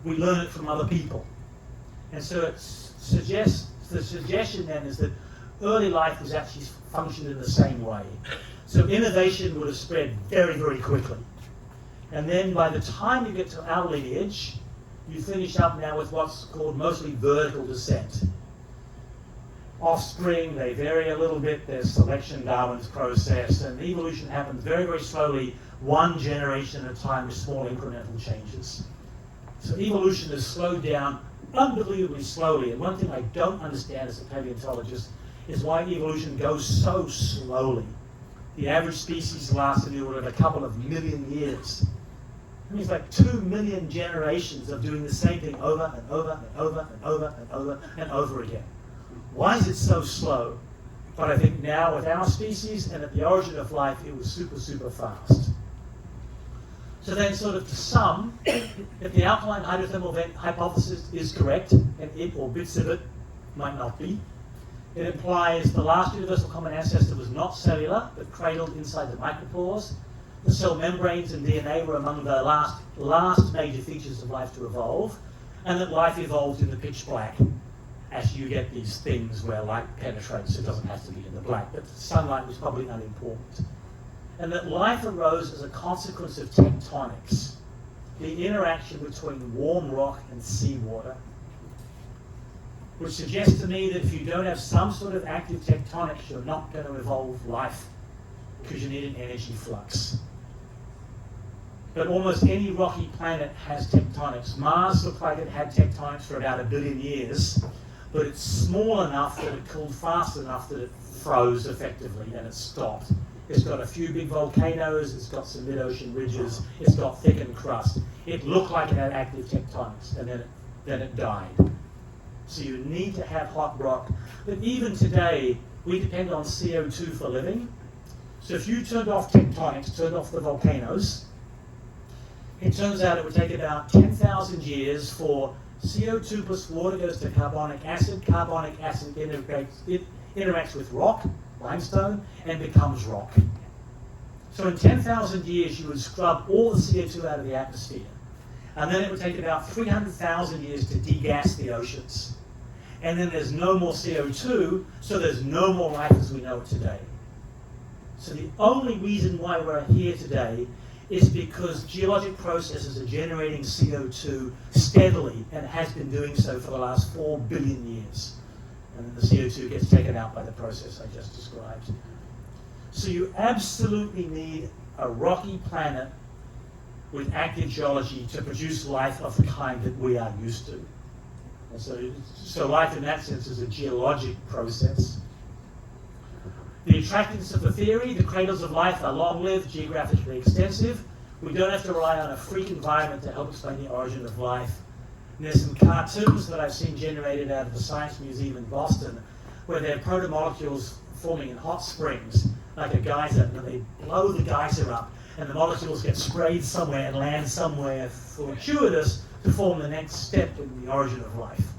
Speaker 3: we learn it from other people. And so the suggestion then is that early life was actually functioned in the same way. So innovation would have spread very, very quickly. And then by the time you get to our lineage, you finish up now with what's called mostly vertical descent. Offspring, they vary a little bit, there's selection, Darwin's process, and evolution happens very, very slowly, one generation at a time with small incremental changes. So evolution is slowed down unbelievably slowly, and one thing I don't understand as a paleontologist is why evolution goes so slowly. The average species lasts in the order of a couple of million years. It means like 2 million generations of doing the same thing over and over and over and over and over and over again. Why is it so slow? But I think now with our species and at the origin of life, it was super, super fast. So then sort of to sum, if the alkaline hydrothermal vent hypothesis is correct, and it or bits of it might not be, it implies the last universal common ancestor was not cellular, but cradled inside the micropores. The cell membranes and DNA were among the last major features of life to evolve, and that life evolved in the pitch black. As you get these things where light penetrates, it doesn't have to be in the black, but sunlight was probably unimportant. And that life arose as a consequence of tectonics, the interaction between warm rock and seawater, which suggests to me that if you don't have some sort of active tectonics, you're not going to evolve life because you need an energy flux. But almost any rocky planet has tectonics. Mars looked like it had tectonics for about 1 billion years, but it's small enough that it cooled fast enough that it froze effectively and it stopped. It's got a few big volcanoes, it's got some mid-ocean ridges, it's got thickened crust. It looked like it had active tectonics, and then it died. So you need to have hot rock. But even today, we depend on CO2 for living. So if you turned off tectonics, turned off the volcanoes, it turns out it would take about 10,000 years for CO2 plus water goes to carbonic acid interacts with rock, limestone, and becomes rock. So in 10,000 years, you would scrub all the CO2 out of the atmosphere. And then it would take about 300,000 years to degas the oceans. And then there's no more CO2, so there's no more life as we know it today. So the only reason why we're here today is because geologic processes are generating CO2 steadily, and has been doing so for the last 4 billion years. And then the CO2 gets taken out by the process I just described. So you absolutely need a rocky planet with active geology to produce life of the kind that we are used to. And so life in that sense is a geologic process. The attractiveness of the theory, the cradles of life are long-lived, geographically extensive. We don't have to rely on a freak environment to help explain the origin of life. And there's some cartoons that I've seen generated out of the Science Museum in Boston where they're protomolecules forming in hot springs, like a geyser, and they blow the geyser up, and the molecules get sprayed somewhere and land somewhere fortuitous to form the next step in the origin of life.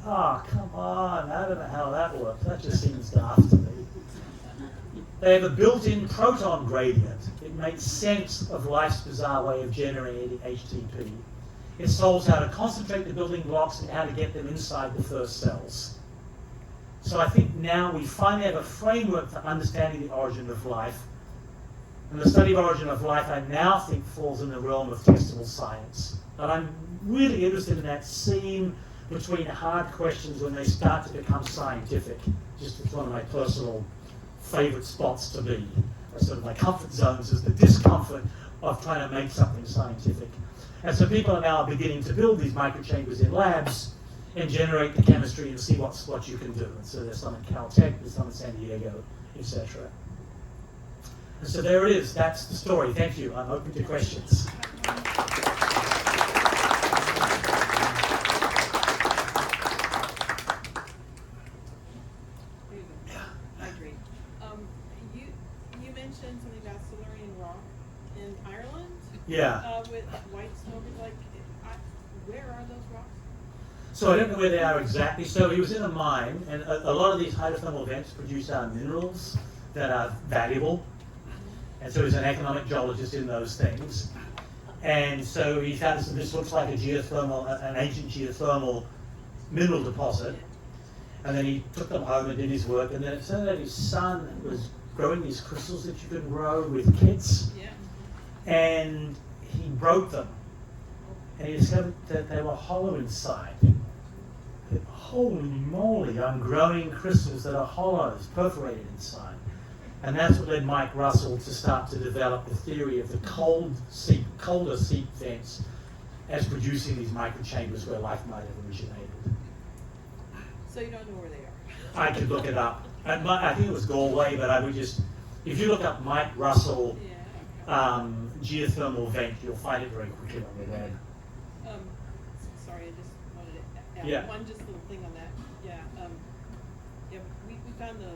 Speaker 3: Oh, come on, I don't know how that works. That just seems daft to me. They have a built-in proton gradient. It makes sense of life's bizarre way of generating ATP. It solves how to concentrate the building blocks and how to get them inside the first cells. So I think now we finally have a framework for understanding the origin of life. And the study of origin of life, I now think, falls in the realm of testable science. And I'm really interested in that seam between hard questions when they start to become scientific. Just it's one of my personal favorite spots to be. Sort of my comfort zones is the discomfort of trying to make something scientific. And so people are now beginning to build these microchambers in labs and generate the chemistry and see what you can do. And so there's some at Caltech, there's some at San Diego, etc. And so there it is. That's the story. Thank you. I'm open to questions.
Speaker 6: You mentioned something about Silurian rock in Ireland.
Speaker 3: Yeah.
Speaker 6: With white smoke. Like, where are those rocks?
Speaker 3: So I don't know where they are exactly. So he was in a mine, and a lot of these hydrothermal vents produce minerals that are valuable. And so he's an economic geologist in those things. And so he found this looks like a geothermal, an ancient geothermal mineral deposit. And then he took them home and did his work. And then it turned out his son was growing these crystals that you can grow with kits.
Speaker 6: Yeah.
Speaker 3: And he broke them. And he discovered that they were hollow inside. Holy moly, I'm growing crystals that are hollows, perforated inside. And that's what led Mike Russell to start to develop the theory of the colder seep vents as producing these microchambers where life might have originated.
Speaker 6: So you don't know where they are?
Speaker 3: I could look it up. I think it was Galway, but I would just, if you look up Mike Russell geothermal vent, you'll find it very quickly on the web.
Speaker 6: Sorry, I just wanted to add one just little thing on that. We found the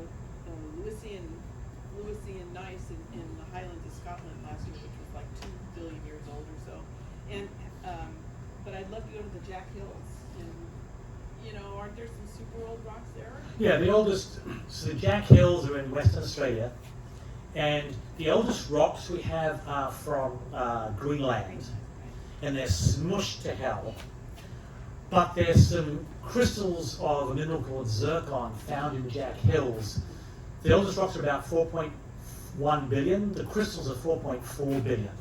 Speaker 6: Lewisian gneiss in the Highlands of Scotland last year, which was like 2 billion years old or so. And but I'd love to go to the Jack Hills. And aren't there some super old rocks there?
Speaker 3: Yeah, the oldest. So the Jack Hills are in Western Australia, and the oldest rocks we have are from Greenland, and they're smushed to hell. But there's some crystals of a mineral called zircon found in Jack Hills. The oldest rocks are about 4.1 billion. The crystals are 4.4 billion.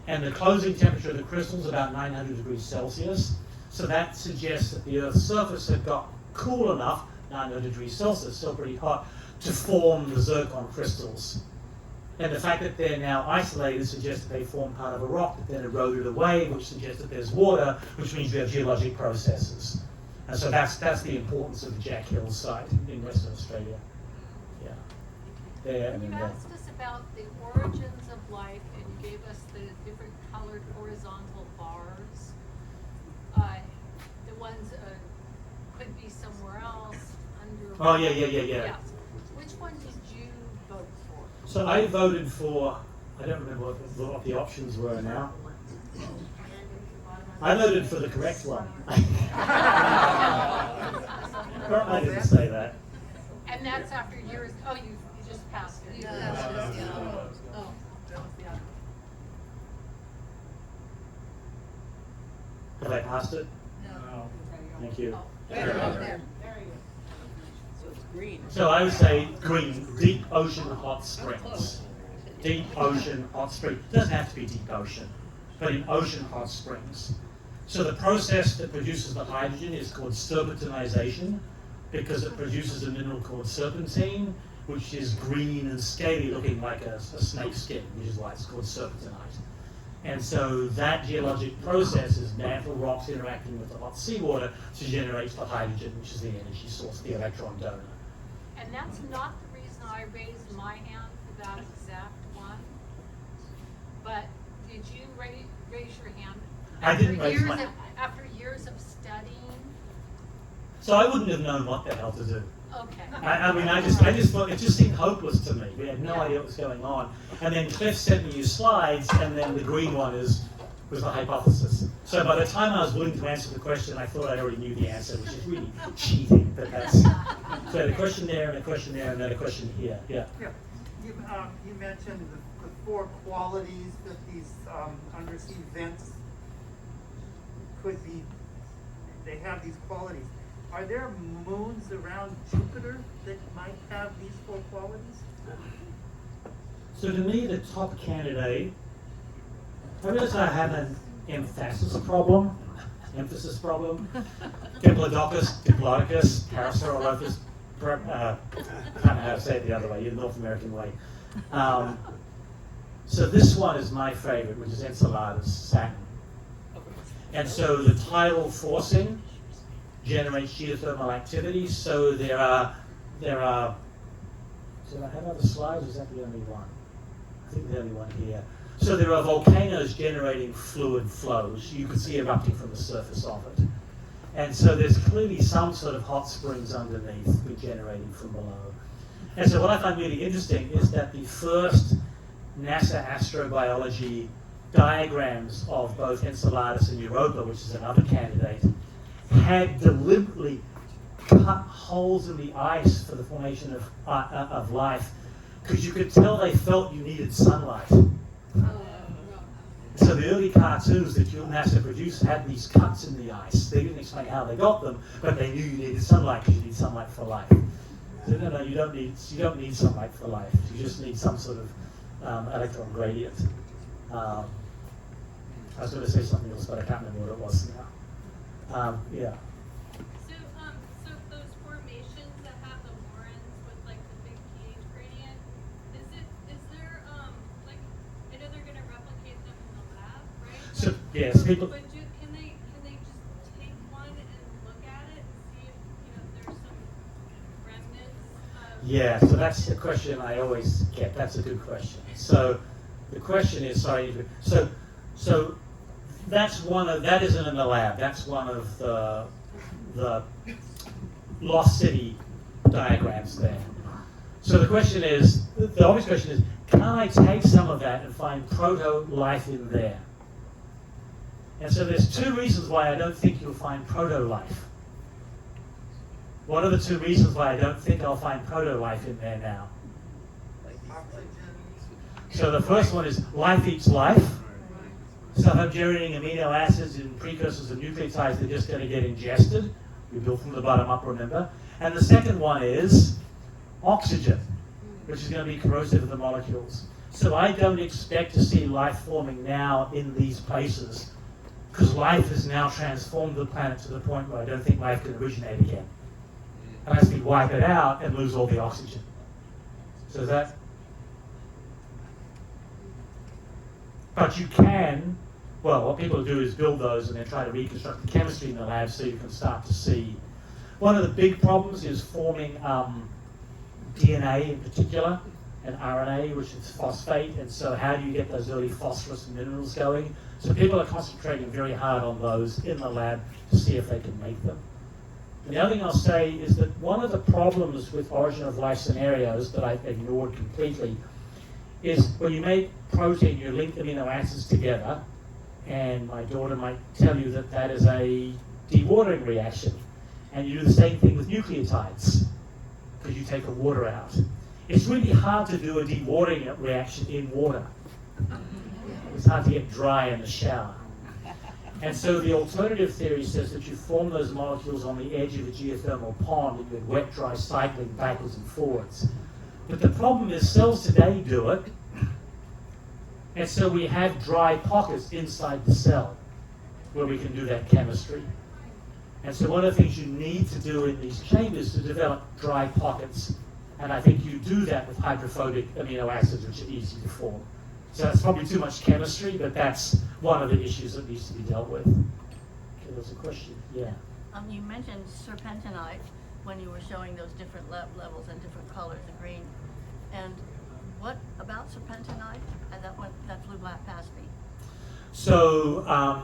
Speaker 3: And the closing temperature of the crystals is about 900 degrees Celsius. So that suggests that the Earth's surface had got cool enough, 900 degrees Celsius, still pretty hot, to form the zircon crystals. And the fact that they're now isolated suggests that they form part of a rock that then eroded away, which suggests that there's water, which means we have geologic processes. And so that's the importance of the Jack Hills site in Western Australia. Yeah. There, and
Speaker 7: You
Speaker 3: then
Speaker 7: asked us about the origins of life, and you gave us the different colored horizontal bars. The ones could be somewhere else under.
Speaker 3: Oh, yeah.
Speaker 7: Yes. Which one did you vote for?
Speaker 3: So I voted for, I don't remember what the options were now. I voted for the correct one. I didn't say that.
Speaker 7: And that's after years. Oh, you just passed it. Oh.
Speaker 3: Have I passed it?
Speaker 7: No.
Speaker 3: Thank you.
Speaker 5: There you go.
Speaker 6: So it's green.
Speaker 3: So I would say green, deep ocean hot springs. Deep ocean hot springs. It doesn't have to be deep ocean, but in ocean hot springs. So the process that produces the hydrogen is called serpentinization, because it produces a mineral called serpentine, which is green and scaly, looking like a snake skin, which is why it's called serpentinite. And so that geologic process is mantle rocks interacting with the hot seawater to generate the hydrogen, which is the energy source, the electron donor.
Speaker 7: And that's not the reason I raised my hand for that exact one. But did you raise your hand?
Speaker 3: I didn't raise my
Speaker 7: After years
Speaker 3: So I wouldn't have known what the hell to do.
Speaker 7: Okay.
Speaker 3: I mean, I just thought, it just seemed hopeless to me. We had no idea what was going on. And then Cliff sent me his slides, and then the green one was the hypothesis. So by the time I was willing to answer the question, I thought I already knew the answer, which is really cheating, but that's... So the question there, and a question there, and then a question here, yeah.
Speaker 8: Yeah, you mentioned the four qualities that these undersea vents could be, they have these qualities. Are there moons around Jupiter that might have these four qualities?
Speaker 3: So to me, the top candidate, I realize I have an emphasis problem, Diplodocus, Diplodocus, Parasaurolophus, I don't know how to say it the other way, the North American way. So this one is my favorite, which is Enceladus, Saturn. And so the tidal forcing generates geothermal activity. So there are. Did I have other slides? Or is that the only one? I think the only one here. So there are volcanoes generating fluid flows. You can see erupting from the surface of it. And so there's clearly some sort of hot springs underneath generating from below. And so what I find really interesting is that the first NASA astrobiology diagrams of both Enceladus and Europa, which is another candidate, had deliberately cut holes in the ice for the formation of life, because you could tell they felt you needed sunlight. So the early cartoons that NASA produced had these cuts in the ice. They didn't explain how they got them, but they knew you needed sunlight because you need sunlight for life. So no, you don't need sunlight for life. You just need some sort of electron gradient. I was going to say something else, but I can't remember what it was now. Yeah.
Speaker 9: So those formations that have the moraines with like the big pH gradient, is there like, I know they're going to replicate them in the lab, right?
Speaker 3: So yes, people.
Speaker 9: But can they just take one and look at it and see if there's some remnants of?
Speaker 3: Yeah, so that's the question I always get. That's a good question. So the question is, so that isn't in the lab. That's one of the Lost City diagrams there. So the question is, the obvious question is, can I take some of that and find proto-life in there? And so there's two reasons why I don't think you'll find proto-life. What are the two reasons why I don't think I'll find proto-life in there now? So the first one is life eats life. Self-generating amino acids and precursors of nucleotides, they're just going to get ingested. We built from the bottom up, remember? And the second one is oxygen, which is going to be corrosive of the molecules. So I don't expect to see life forming now in these places, because life has now transformed the planet to the point where I don't think life can originate again. Unless we wipe it out and lose all the oxygen. So that... But you can, well, what people do is build those and then try to reconstruct the chemistry in the lab so you can start to see. One of the big problems is forming DNA in particular, and RNA, which is phosphate, and so how do you get those early phosphorus minerals going? So people are concentrating very hard on those in the lab to see if they can make them. And the other thing I'll say is that one of the problems with origin of life scenarios that I've ignored completely is when you make protein, you link amino acids together, and my daughter might tell you that that is a dewatering reaction. And you do the same thing with nucleotides, because you take the water out. It's really hard to do a dewatering reaction in water. It's hard to get dry in the shower. And so the alternative theory says that you form those molecules on the edge of a geothermal pond with wet-dry cycling backwards and forwards. But the problem is cells today do it, and so we have dry pockets inside the cell where we can do that chemistry. And so one of the things you need to do in these chambers is to develop dry pockets, and I think you do that with hydrophobic amino acids, which are easy to form. So that's probably too much chemistry, but that's one of the issues that needs to be dealt with. Okay, there's a question, yeah.
Speaker 10: You mentioned serpentinite when you were showing those different levels and different colors of green. And what about serpentinite? That flew past me.
Speaker 3: So, I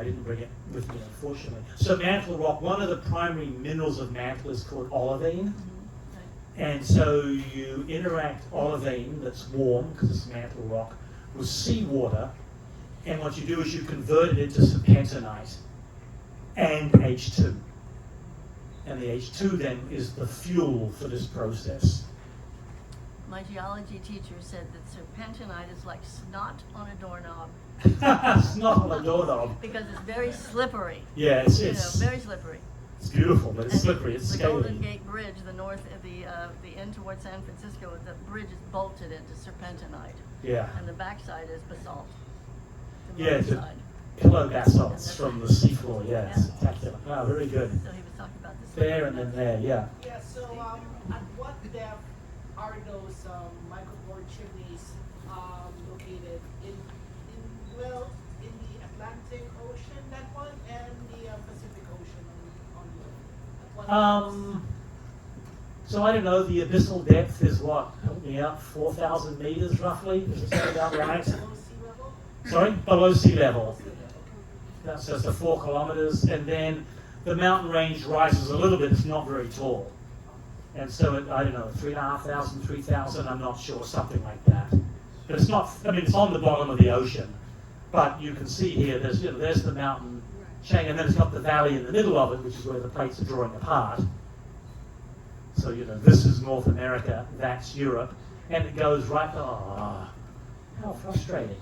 Speaker 3: I didn't bring it with me, unfortunately. So mantle rock, one of the primary minerals of mantle is called olivine. And so you interact olivine that's warm, because it's mantle rock, with seawater, and what you do is you convert it into serpentinite and H2. And the H2 then is the fuel for this process.
Speaker 10: My geology teacher said that serpentinite is like snot on a doorknob.
Speaker 3: It's not on a doorknob.
Speaker 10: Because it's very slippery.
Speaker 3: Yeah, it's
Speaker 10: very slippery.
Speaker 3: It's beautiful, but it's
Speaker 10: And
Speaker 3: slippery, it's
Speaker 10: the
Speaker 3: scaly.
Speaker 10: Golden Gate Bridge, the end towards San Francisco, the bridge is bolted into serpentinite.
Speaker 3: Yeah.
Speaker 10: And the backside is basalt. The
Speaker 3: Yeah,
Speaker 10: north
Speaker 3: it's a
Speaker 10: side.
Speaker 3: pillow basalts from the seafloor, yeah, it's spectacular. Wow, very good.
Speaker 10: So he was talking about this.
Speaker 3: There and then there, yeah.
Speaker 5: Yeah, so at what depth are those microboard chimneys located? In the Atlantic Ocean, that one, and the Pacific Ocean on the at what depths?
Speaker 3: So I don't know, the abyssal depth is what? Help me out, 4,000 meters roughly? Does it sound about right?
Speaker 5: Below sea level?
Speaker 3: Sorry? Below sea level. That's just the 4 kilometers, and then the mountain range rises a little bit, it's not very tall. And so, I don't know, 3,500, 3,000, I'm not sure, something like that. But it's not, I mean, it's on the bottom of the ocean. But you can see here, there's the mountain chain, and then it's got the valley in the middle of it, which is where the plates are drawing apart. So, this is North America, that's Europe, and it goes right, how frustrating.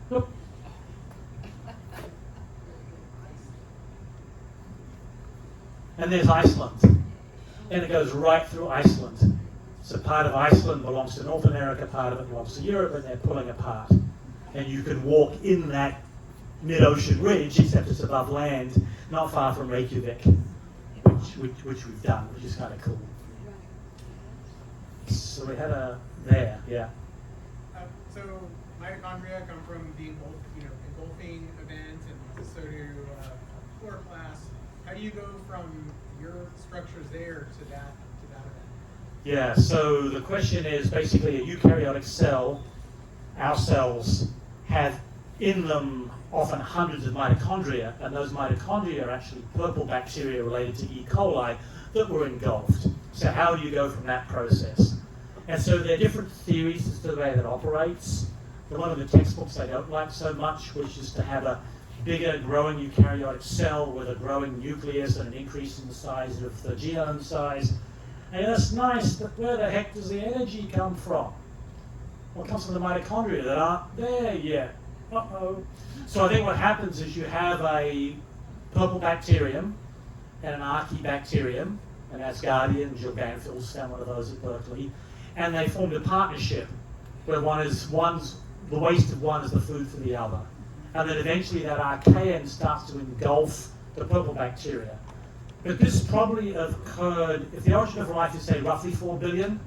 Speaker 3: Look. And there's Iceland, and it goes right through Iceland. So part of Iceland belongs to North America, part of it belongs to Europe, and they're pulling apart. And you can walk in that mid-ocean ridge, except it's above land, not far from Reykjavik, which we've done, which is kind of cool. So we had there, yeah.
Speaker 11: So mitochondria come from the engulfing event, and so do chloroplasts. How do you go from your structures there to that event?
Speaker 3: Yeah, so the question is basically a eukaryotic cell, our cells have in them often hundreds of mitochondria, and those mitochondria are actually purple bacteria related to E. coli that were engulfed. So how do you go from that process? And so there are different theories as to the way that operates. The one of the textbooks I don't like so much, which is to have a bigger growing eukaryotic cell with a growing nucleus and an increase in the size of the genome size. And that's nice, but where the heck does the energy come from? Well, it comes from the mitochondria that aren't there yet. Uh-oh. So I think what happens is you have a purple bacterium and an archaebacterium, an Asgardian, Jill Banfield's found one of those at Berkeley, and they formed a partnership where the waste of one is the food for the other. And then eventually that archaean starts to engulf the purple bacteria. But this probably occurred, if the origin of life is, say, roughly 4 billion,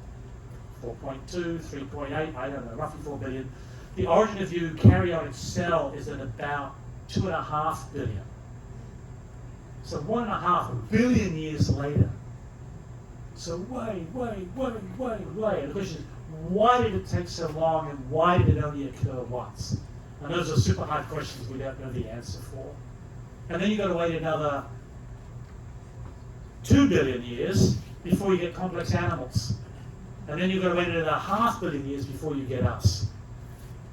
Speaker 3: 4.2, 3.8, I don't know, roughly 4 billion, the origin of the eukaryotic cell is at about 2.5 billion. So 1.5 billion years later. So way. And the question is, why did it take so long, and why did it only occur once? And those are super hard questions we don't know the answer for. And then you've got to wait another 2 billion years before you get complex animals. And then you've got to wait another 500 million years before you get us.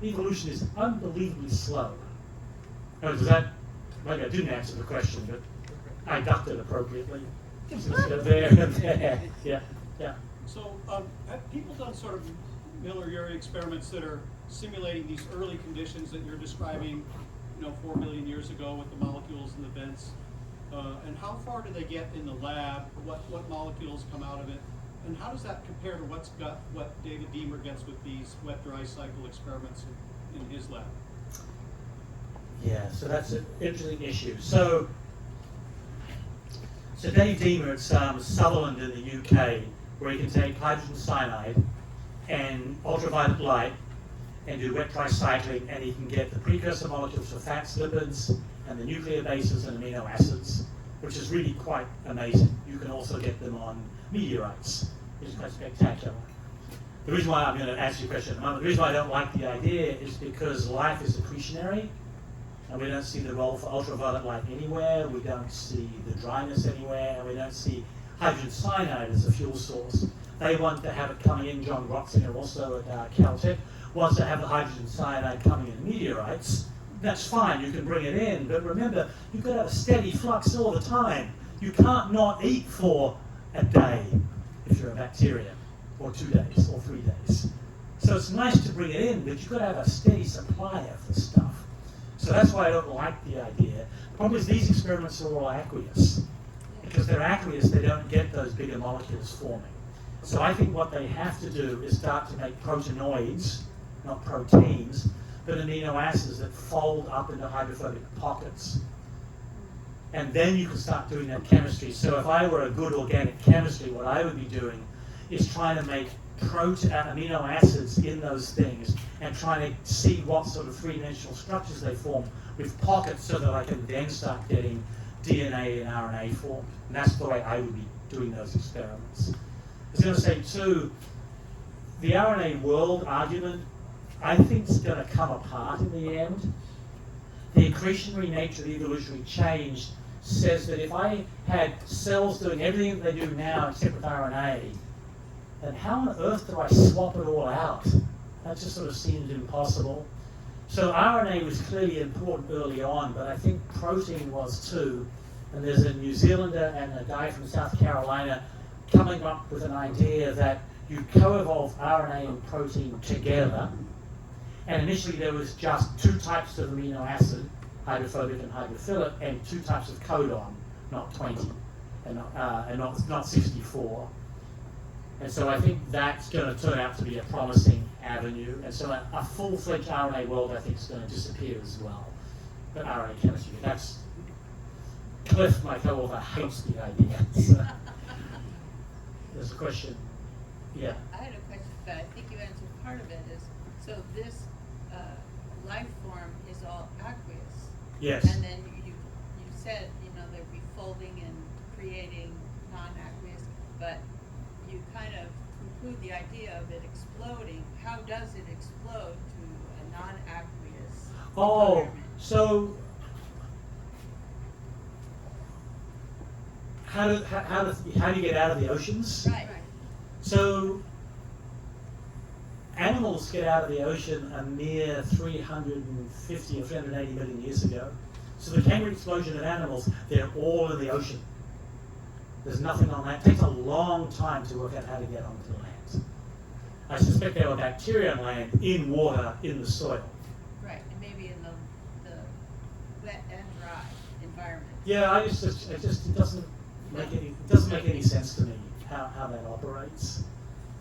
Speaker 3: Evolution is unbelievably slow. Oh, does that, maybe I didn't answer the question, but I ducked it appropriately. So there and there, yeah.
Speaker 12: So have people done sort of Miller-Urey experiments that are simulating these early conditions that you're describing, 4 million years ago with the molecules and the vents? And how far do they get in the lab? What molecules come out of it? And how does that compare to what David Deemer gets with these wet-dry cycle experiments in his lab?
Speaker 3: Yeah, so that's an interesting issue. So Dave Deemer at Sutherland in the UK, where he can take hydrogen cyanide and ultraviolet light and do wet-dry cycling, and he can get the precursor molecules for fats, lipids, and the nuclear bases and amino acids, which is really quite amazing. You can also get them on meteorites, which is quite spectacular. the reason why I'm going to answer your question at the moment, the reason why I don't like the idea is because life is accretionary, and we don't see the role for ultraviolet light anywhere, we don't see the dryness anywhere, and we don't see hydrogen cyanide as a fuel source. They want to have it coming in. John Grotzinger, also at Caltech, wants to have the hydrogen cyanide coming in meteorites. That's fine, you can bring it in, but remember, you've got to have a steady flux all the time. You can't not eat for a day if you're a bacteria, or 2 days, or 3 days. So it's nice to bring it in, but you've got to have a steady supply of the stuff. So that's why I don't like the idea. The problem is these experiments are all aqueous. Because they're aqueous, they don't get those bigger molecules forming. So I think what they have to do is start to make proteinoids, not proteins, but amino acids that fold up into hydrophobic pockets. And then you can start doing that chemistry. So if I were a good organic chemistry, what I would be doing is trying to make amino acids in those things and trying to see what sort of three-dimensional structures they form with pockets so that I can then start getting DNA and RNA formed. And that's the way I would be doing those experiments. I was going to say too, the RNA world argument, I think is going to come apart in the end. The accretionary nature of the evolutionary change says that if I had cells doing everything that they do now except with RNA, then how on earth do I swap it all out? That just sort of seemed impossible. So RNA was clearly important early on, but I think protein was too. And there's a New Zealander and a guy from South Carolina coming up with an idea that you co-evolve RNA and protein together. And initially there was just 2 types of amino acid, hydrophobic and hydrophilic, and 2 types of codon, not 20, and not 64. And so I think that's going to turn out to be a promising avenue. And so a full-fledged RNA world, I think, is going to disappear as well. But RNA chemistry, that's... Cliff, my co-author, hates the idea. So. There's a question. Yeah.
Speaker 13: I had a question, but I think you answered part of it. Is so this life form is all aqueous.
Speaker 3: Yes.
Speaker 13: And then you said they're refolding and creating non-aqueous, but you kind of conclude the idea of it exploding. How does it explode to a non-aqueous environment?
Speaker 3: So how do you get out of the oceans?
Speaker 13: Right.
Speaker 3: So animals get out of the ocean a mere 350 or 380 million years ago. So the Cambrian explosion of animals, they're all in the ocean. There's nothing on land. It takes a long time to work out how to get onto land. I suspect there were bacteria on land, in water, in the soil.
Speaker 13: Right, and maybe in the wet and dry environment.
Speaker 3: Yeah, it doesn't make any sense to me how that operates.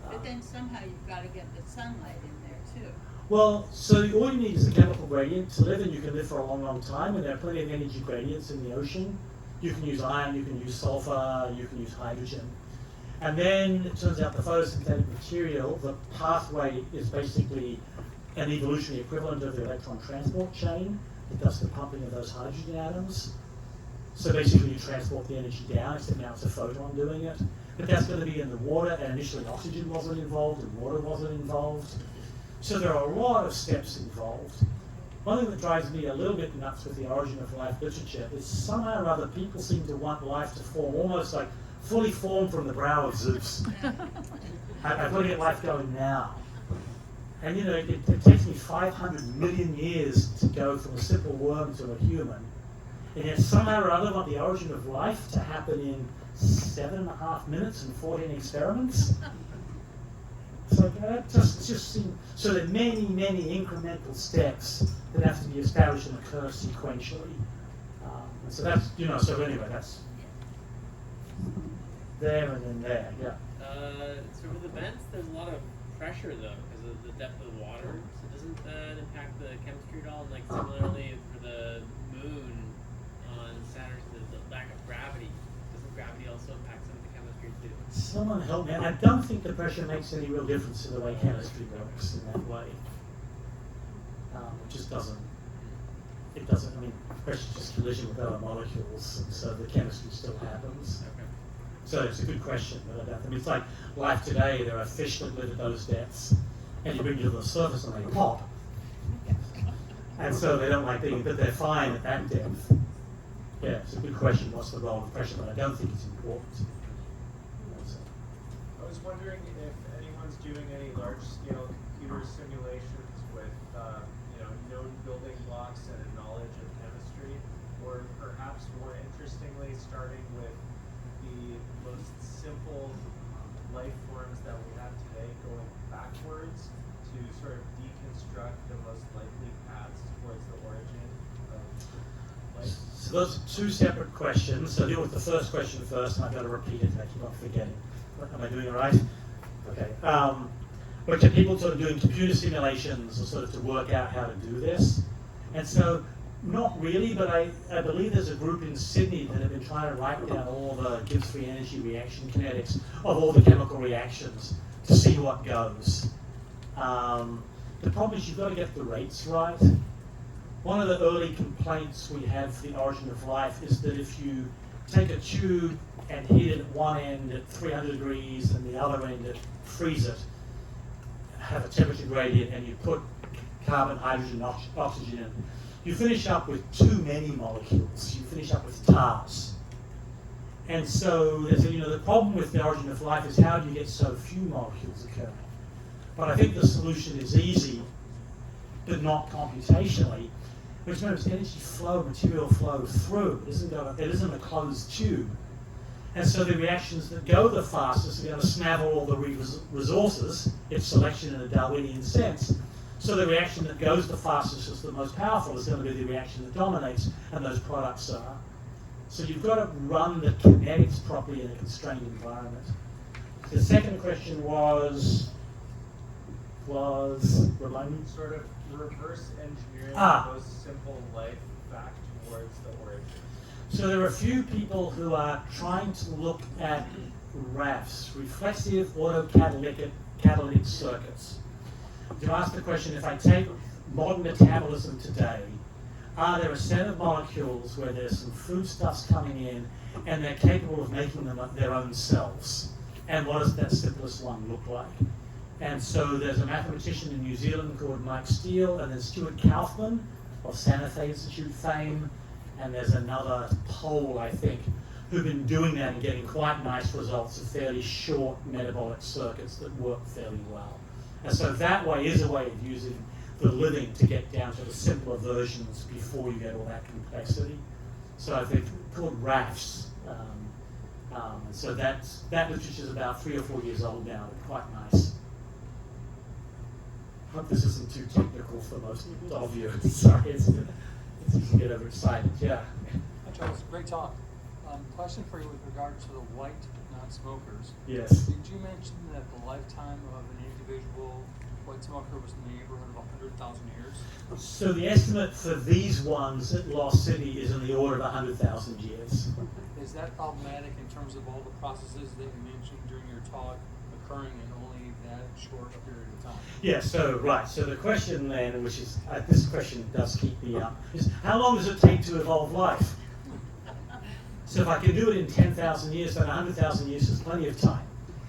Speaker 13: But then somehow you've got to get the sunlight in there too.
Speaker 3: Well, so all you need is a chemical gradient to live, and you can live for a long, long time, and there are plenty of energy gradients in the ocean. You can use iron, you can use sulfur, you can use hydrogen. And then it turns out the photosynthetic material, the pathway is basically an evolutionary equivalent of the electron transport chain. It does the pumping of those hydrogen atoms. So basically you transport the energy down, except now it's a photon doing it. But that's going to be in the water, and initially oxygen wasn't involved, and water wasn't involved. So there are a lot of steps involved. One thing that drives me a little bit nuts with the origin of life literature is somehow or other people seem to want life to form almost like fully formed from the brow of Zeus. I've got to get life going now. And it takes me 500 million years to go from a simple worm to a human. And yet somehow or other want the origin of life to happen in 7.5 minutes and 14 experiments. So that just seems, so there are many, many incremental steps that have to be established and occur sequentially. And so that's, so anyway, that's there and then there, yeah.
Speaker 14: So for the vents, there's a lot of pressure though, because of the depth of the water. So doesn't that impact the chemistry at all? Like similarly for the moon on Saturn, the lack of gravity, doesn't gravity also impact some of the chemistry too?
Speaker 3: Someone help me. I don't think the pressure makes any real difference to the way chemistry works in that way. It just doesn't. It doesn't. I mean, pressure is just collision with other molecules, and so the chemistry still happens.
Speaker 14: Okay.
Speaker 3: So it's a good question. I mean, it's like life today, there are fish that live at those depths, and you bring them to the surface and they pop. And so they don't like eating, but they're fine at that depth. Yeah, it's a good question, what's the role of pressure, but I don't think it's important.
Speaker 15: I was wondering if anyone's doing any large-scale computer simulations with, known building blocks and a knowledge of chemistry, or perhaps more interestingly, starting with the most simple life forms that we have today, going backwards to sort of deconstruct the most likely paths towards the origin of life.
Speaker 3: So those are two separate questions. So deal with the first question first, and I've got to repeat it, I keep on forgetting. Am I doing all right? Okay. But yeah, people sort of doing computer simulations sort of to work out how to do this. And so, not really, but I believe there's a group in Sydney that have been trying to write down all the Gibbs free energy reaction kinetics of all the chemical reactions to see what goes. The problem is you've got to get the rates right. One of the early complaints we had for the origin of life is that if you take a tube and heat it at one end at 300 degrees and the other end at freeze it, have a temperature gradient, and you put carbon, hydrogen, oxygen in, you finish up with too many molecules. You finish up with tars. And so there's the problem with the origin of life is how do you get so few molecules occurring? But I think the solution is easy, but not computationally, which means energy flow, material flow through. It isn't a closed tube. And so the reactions that go the fastest are going to snavel all the resources, it's selection in a Darwinian sense. So the reaction that goes the fastest is the most powerful, is going to be the reaction that dominates, and those products are. So you've got to run the kinetics properly in a constrained environment. The second question was remind me?
Speaker 15: Sort of reverse engineering the most simple life back towards the origin.
Speaker 3: So there are a few people who are trying to look at RAFs, reflexive autocatalytic circuits. To ask the question, if I take modern metabolism today, are there a set of molecules where there's some foodstuffs coming in and they're capable of making them their own selves? And what does that simplest one look like? And so there's a mathematician in New Zealand called Mike Steele, and then Stuart Kaufman of Santa Fe Institute fame, and there's another Pole, I think, who've been doing that and getting quite nice results of fairly short metabolic circuits that work fairly well. And so that way is a way of using the living to get down to the simpler versions before you get all that complexity. So I think called RAFs. And so that literature is about 3 or 4 years old now, but quite nice. I hope this isn't too technical for most of you. Sorry, it's easy to get overexcited. Yeah.
Speaker 16: Hi, Charles. Great talk. Question for you with regard to the white non-smokers.
Speaker 3: Yes.
Speaker 16: Did you mention that the lifetime of an individual white smoker was in the neighborhood of 100,000 years?
Speaker 3: So the estimate for these ones at Lost City is in the order of 100,000 years.
Speaker 16: Is that problematic in terms of all the processes that you mentioned during your talk occurring in only that short a period of time?
Speaker 3: Yeah, so right. So the question then, which is, this question does keep me up, is how long does it take to evolve life? So if I can do it in 10,000 years, then 100,000 years is plenty of time.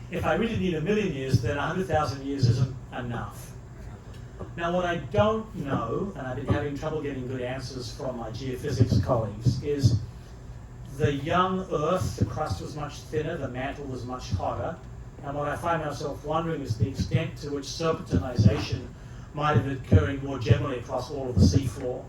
Speaker 3: If I really need 1,000,000 years, then 100,000 years isn't enough. Now what I don't know, and I've been having trouble getting good answers from my geophysics colleagues, is the young Earth, the crust was much thinner, the mantle was much hotter, and what I find myself wondering is the extent to which serpentinization might have been occurring more generally across all of the seafloor.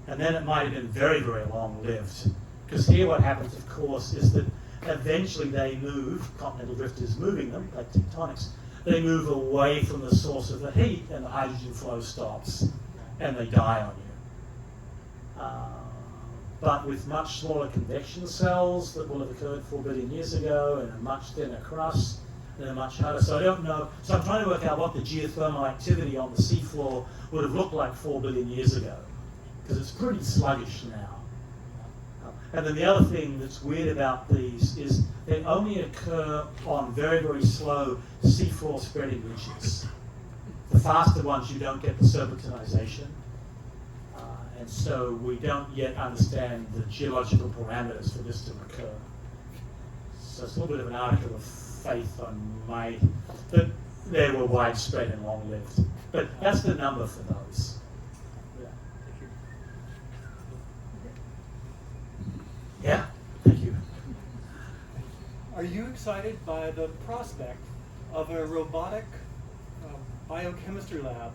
Speaker 3: And then it might have been very, very long-lived. Because here what happens, of course, is that eventually they move, continental drift is moving them, like tectonics, they move away from the source of the heat and the hydrogen flow stops and they die on you. But with much smaller convection cells that will have occurred 4 billion years ago and a much thinner crust and a much harder. So I don't know. So I'm trying to work out what the geothermal activity on the seafloor would have looked like 4 billion years ago, because it's pretty sluggish now. And then the other thing that's weird about these is they only occur on very, very slow seafloor spreading ridges. The faster ones, you don't get the serpentinization. And so we don't yet understand the geological parameters for this to occur. So it's a little bit of an article of faith on my, but they were widespread and long-lived. But that's the number for those. Yeah, thank you.
Speaker 2: Are you excited by the prospect of a robotic biochemistry lab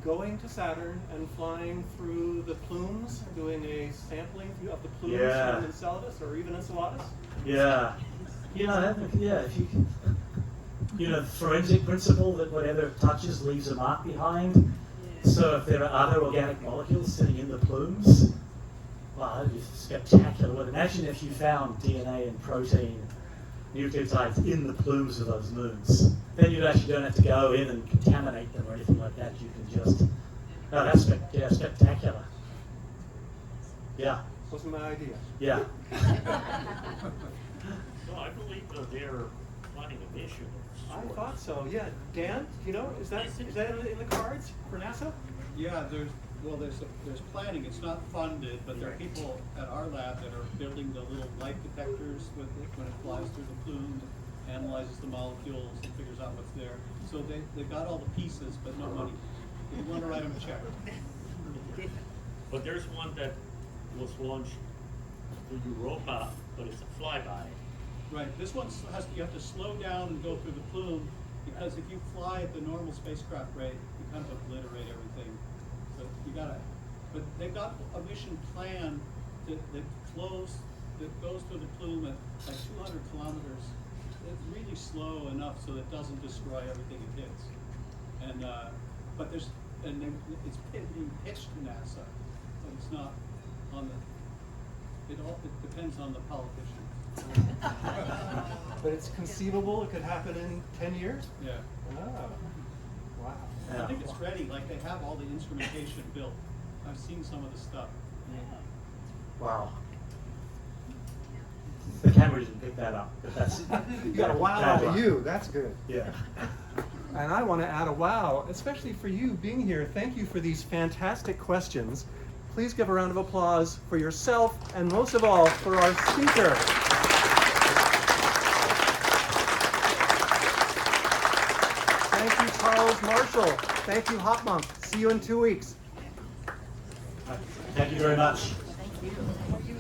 Speaker 2: going to Saturn and flying through the plumes, doing a sampling of the plumes
Speaker 3: Yeah.
Speaker 2: from Enceladus or even Enceladus?
Speaker 3: Yeah. You know, if you can, the forensic principle that whatever it touches leaves a mark behind. So if there are other organic molecules sitting in the plumes, wow, that'd be spectacular. Well, imagine if you found DNA and protein nucleotides in the plumes of those moons. Then you actually don't have to go in and contaminate them or anything like that. You can just, no, that's spectacular. Yeah.
Speaker 2: Wasn't my idea.
Speaker 3: Yeah.
Speaker 17: No, I believe that they're planning a mission.
Speaker 2: I thought so, yeah. Dan, is that in the cards for NASA?
Speaker 12: Yeah, there's planning. It's not funded, but there are people at our lab that are building the little light detectors with it when it flies through the plume, analyzes the molecules and figures out what's there. So they've got all the pieces, but no money. You want to write them a check.
Speaker 17: But there's one that was launched to Europa, but it's a flyby.
Speaker 12: Right. This one you have to slow down and go through the plume, because if you fly at the normal spacecraft rate, you kind of obliterate everything. So but they've got a mission plan that goes through the plume at like 200 kilometers. It's really slow enough so that it doesn't destroy everything it hits. And it's being pitched to NASA, but it's not on the. It depends on the politicians.
Speaker 2: But it's conceivable it could happen in 10 years?
Speaker 12: Yeah.
Speaker 2: Oh, wow.
Speaker 12: I think it's ready. Like, they have all the instrumentation built. I've seen some of the stuff.
Speaker 3: Wow. The camera didn't pick that up, but that's.
Speaker 2: You got a wow out of you. That's good.
Speaker 3: Yeah.
Speaker 2: And I want to add a wow, especially for you being here. Thank you for these fantastic questions. Please give a round of applause for yourself and most of all for our speaker. Thank you, Charles Marshall. Thank you, Hopmonk. See you in 2 weeks.
Speaker 3: Thank you very much.
Speaker 10: Thank you.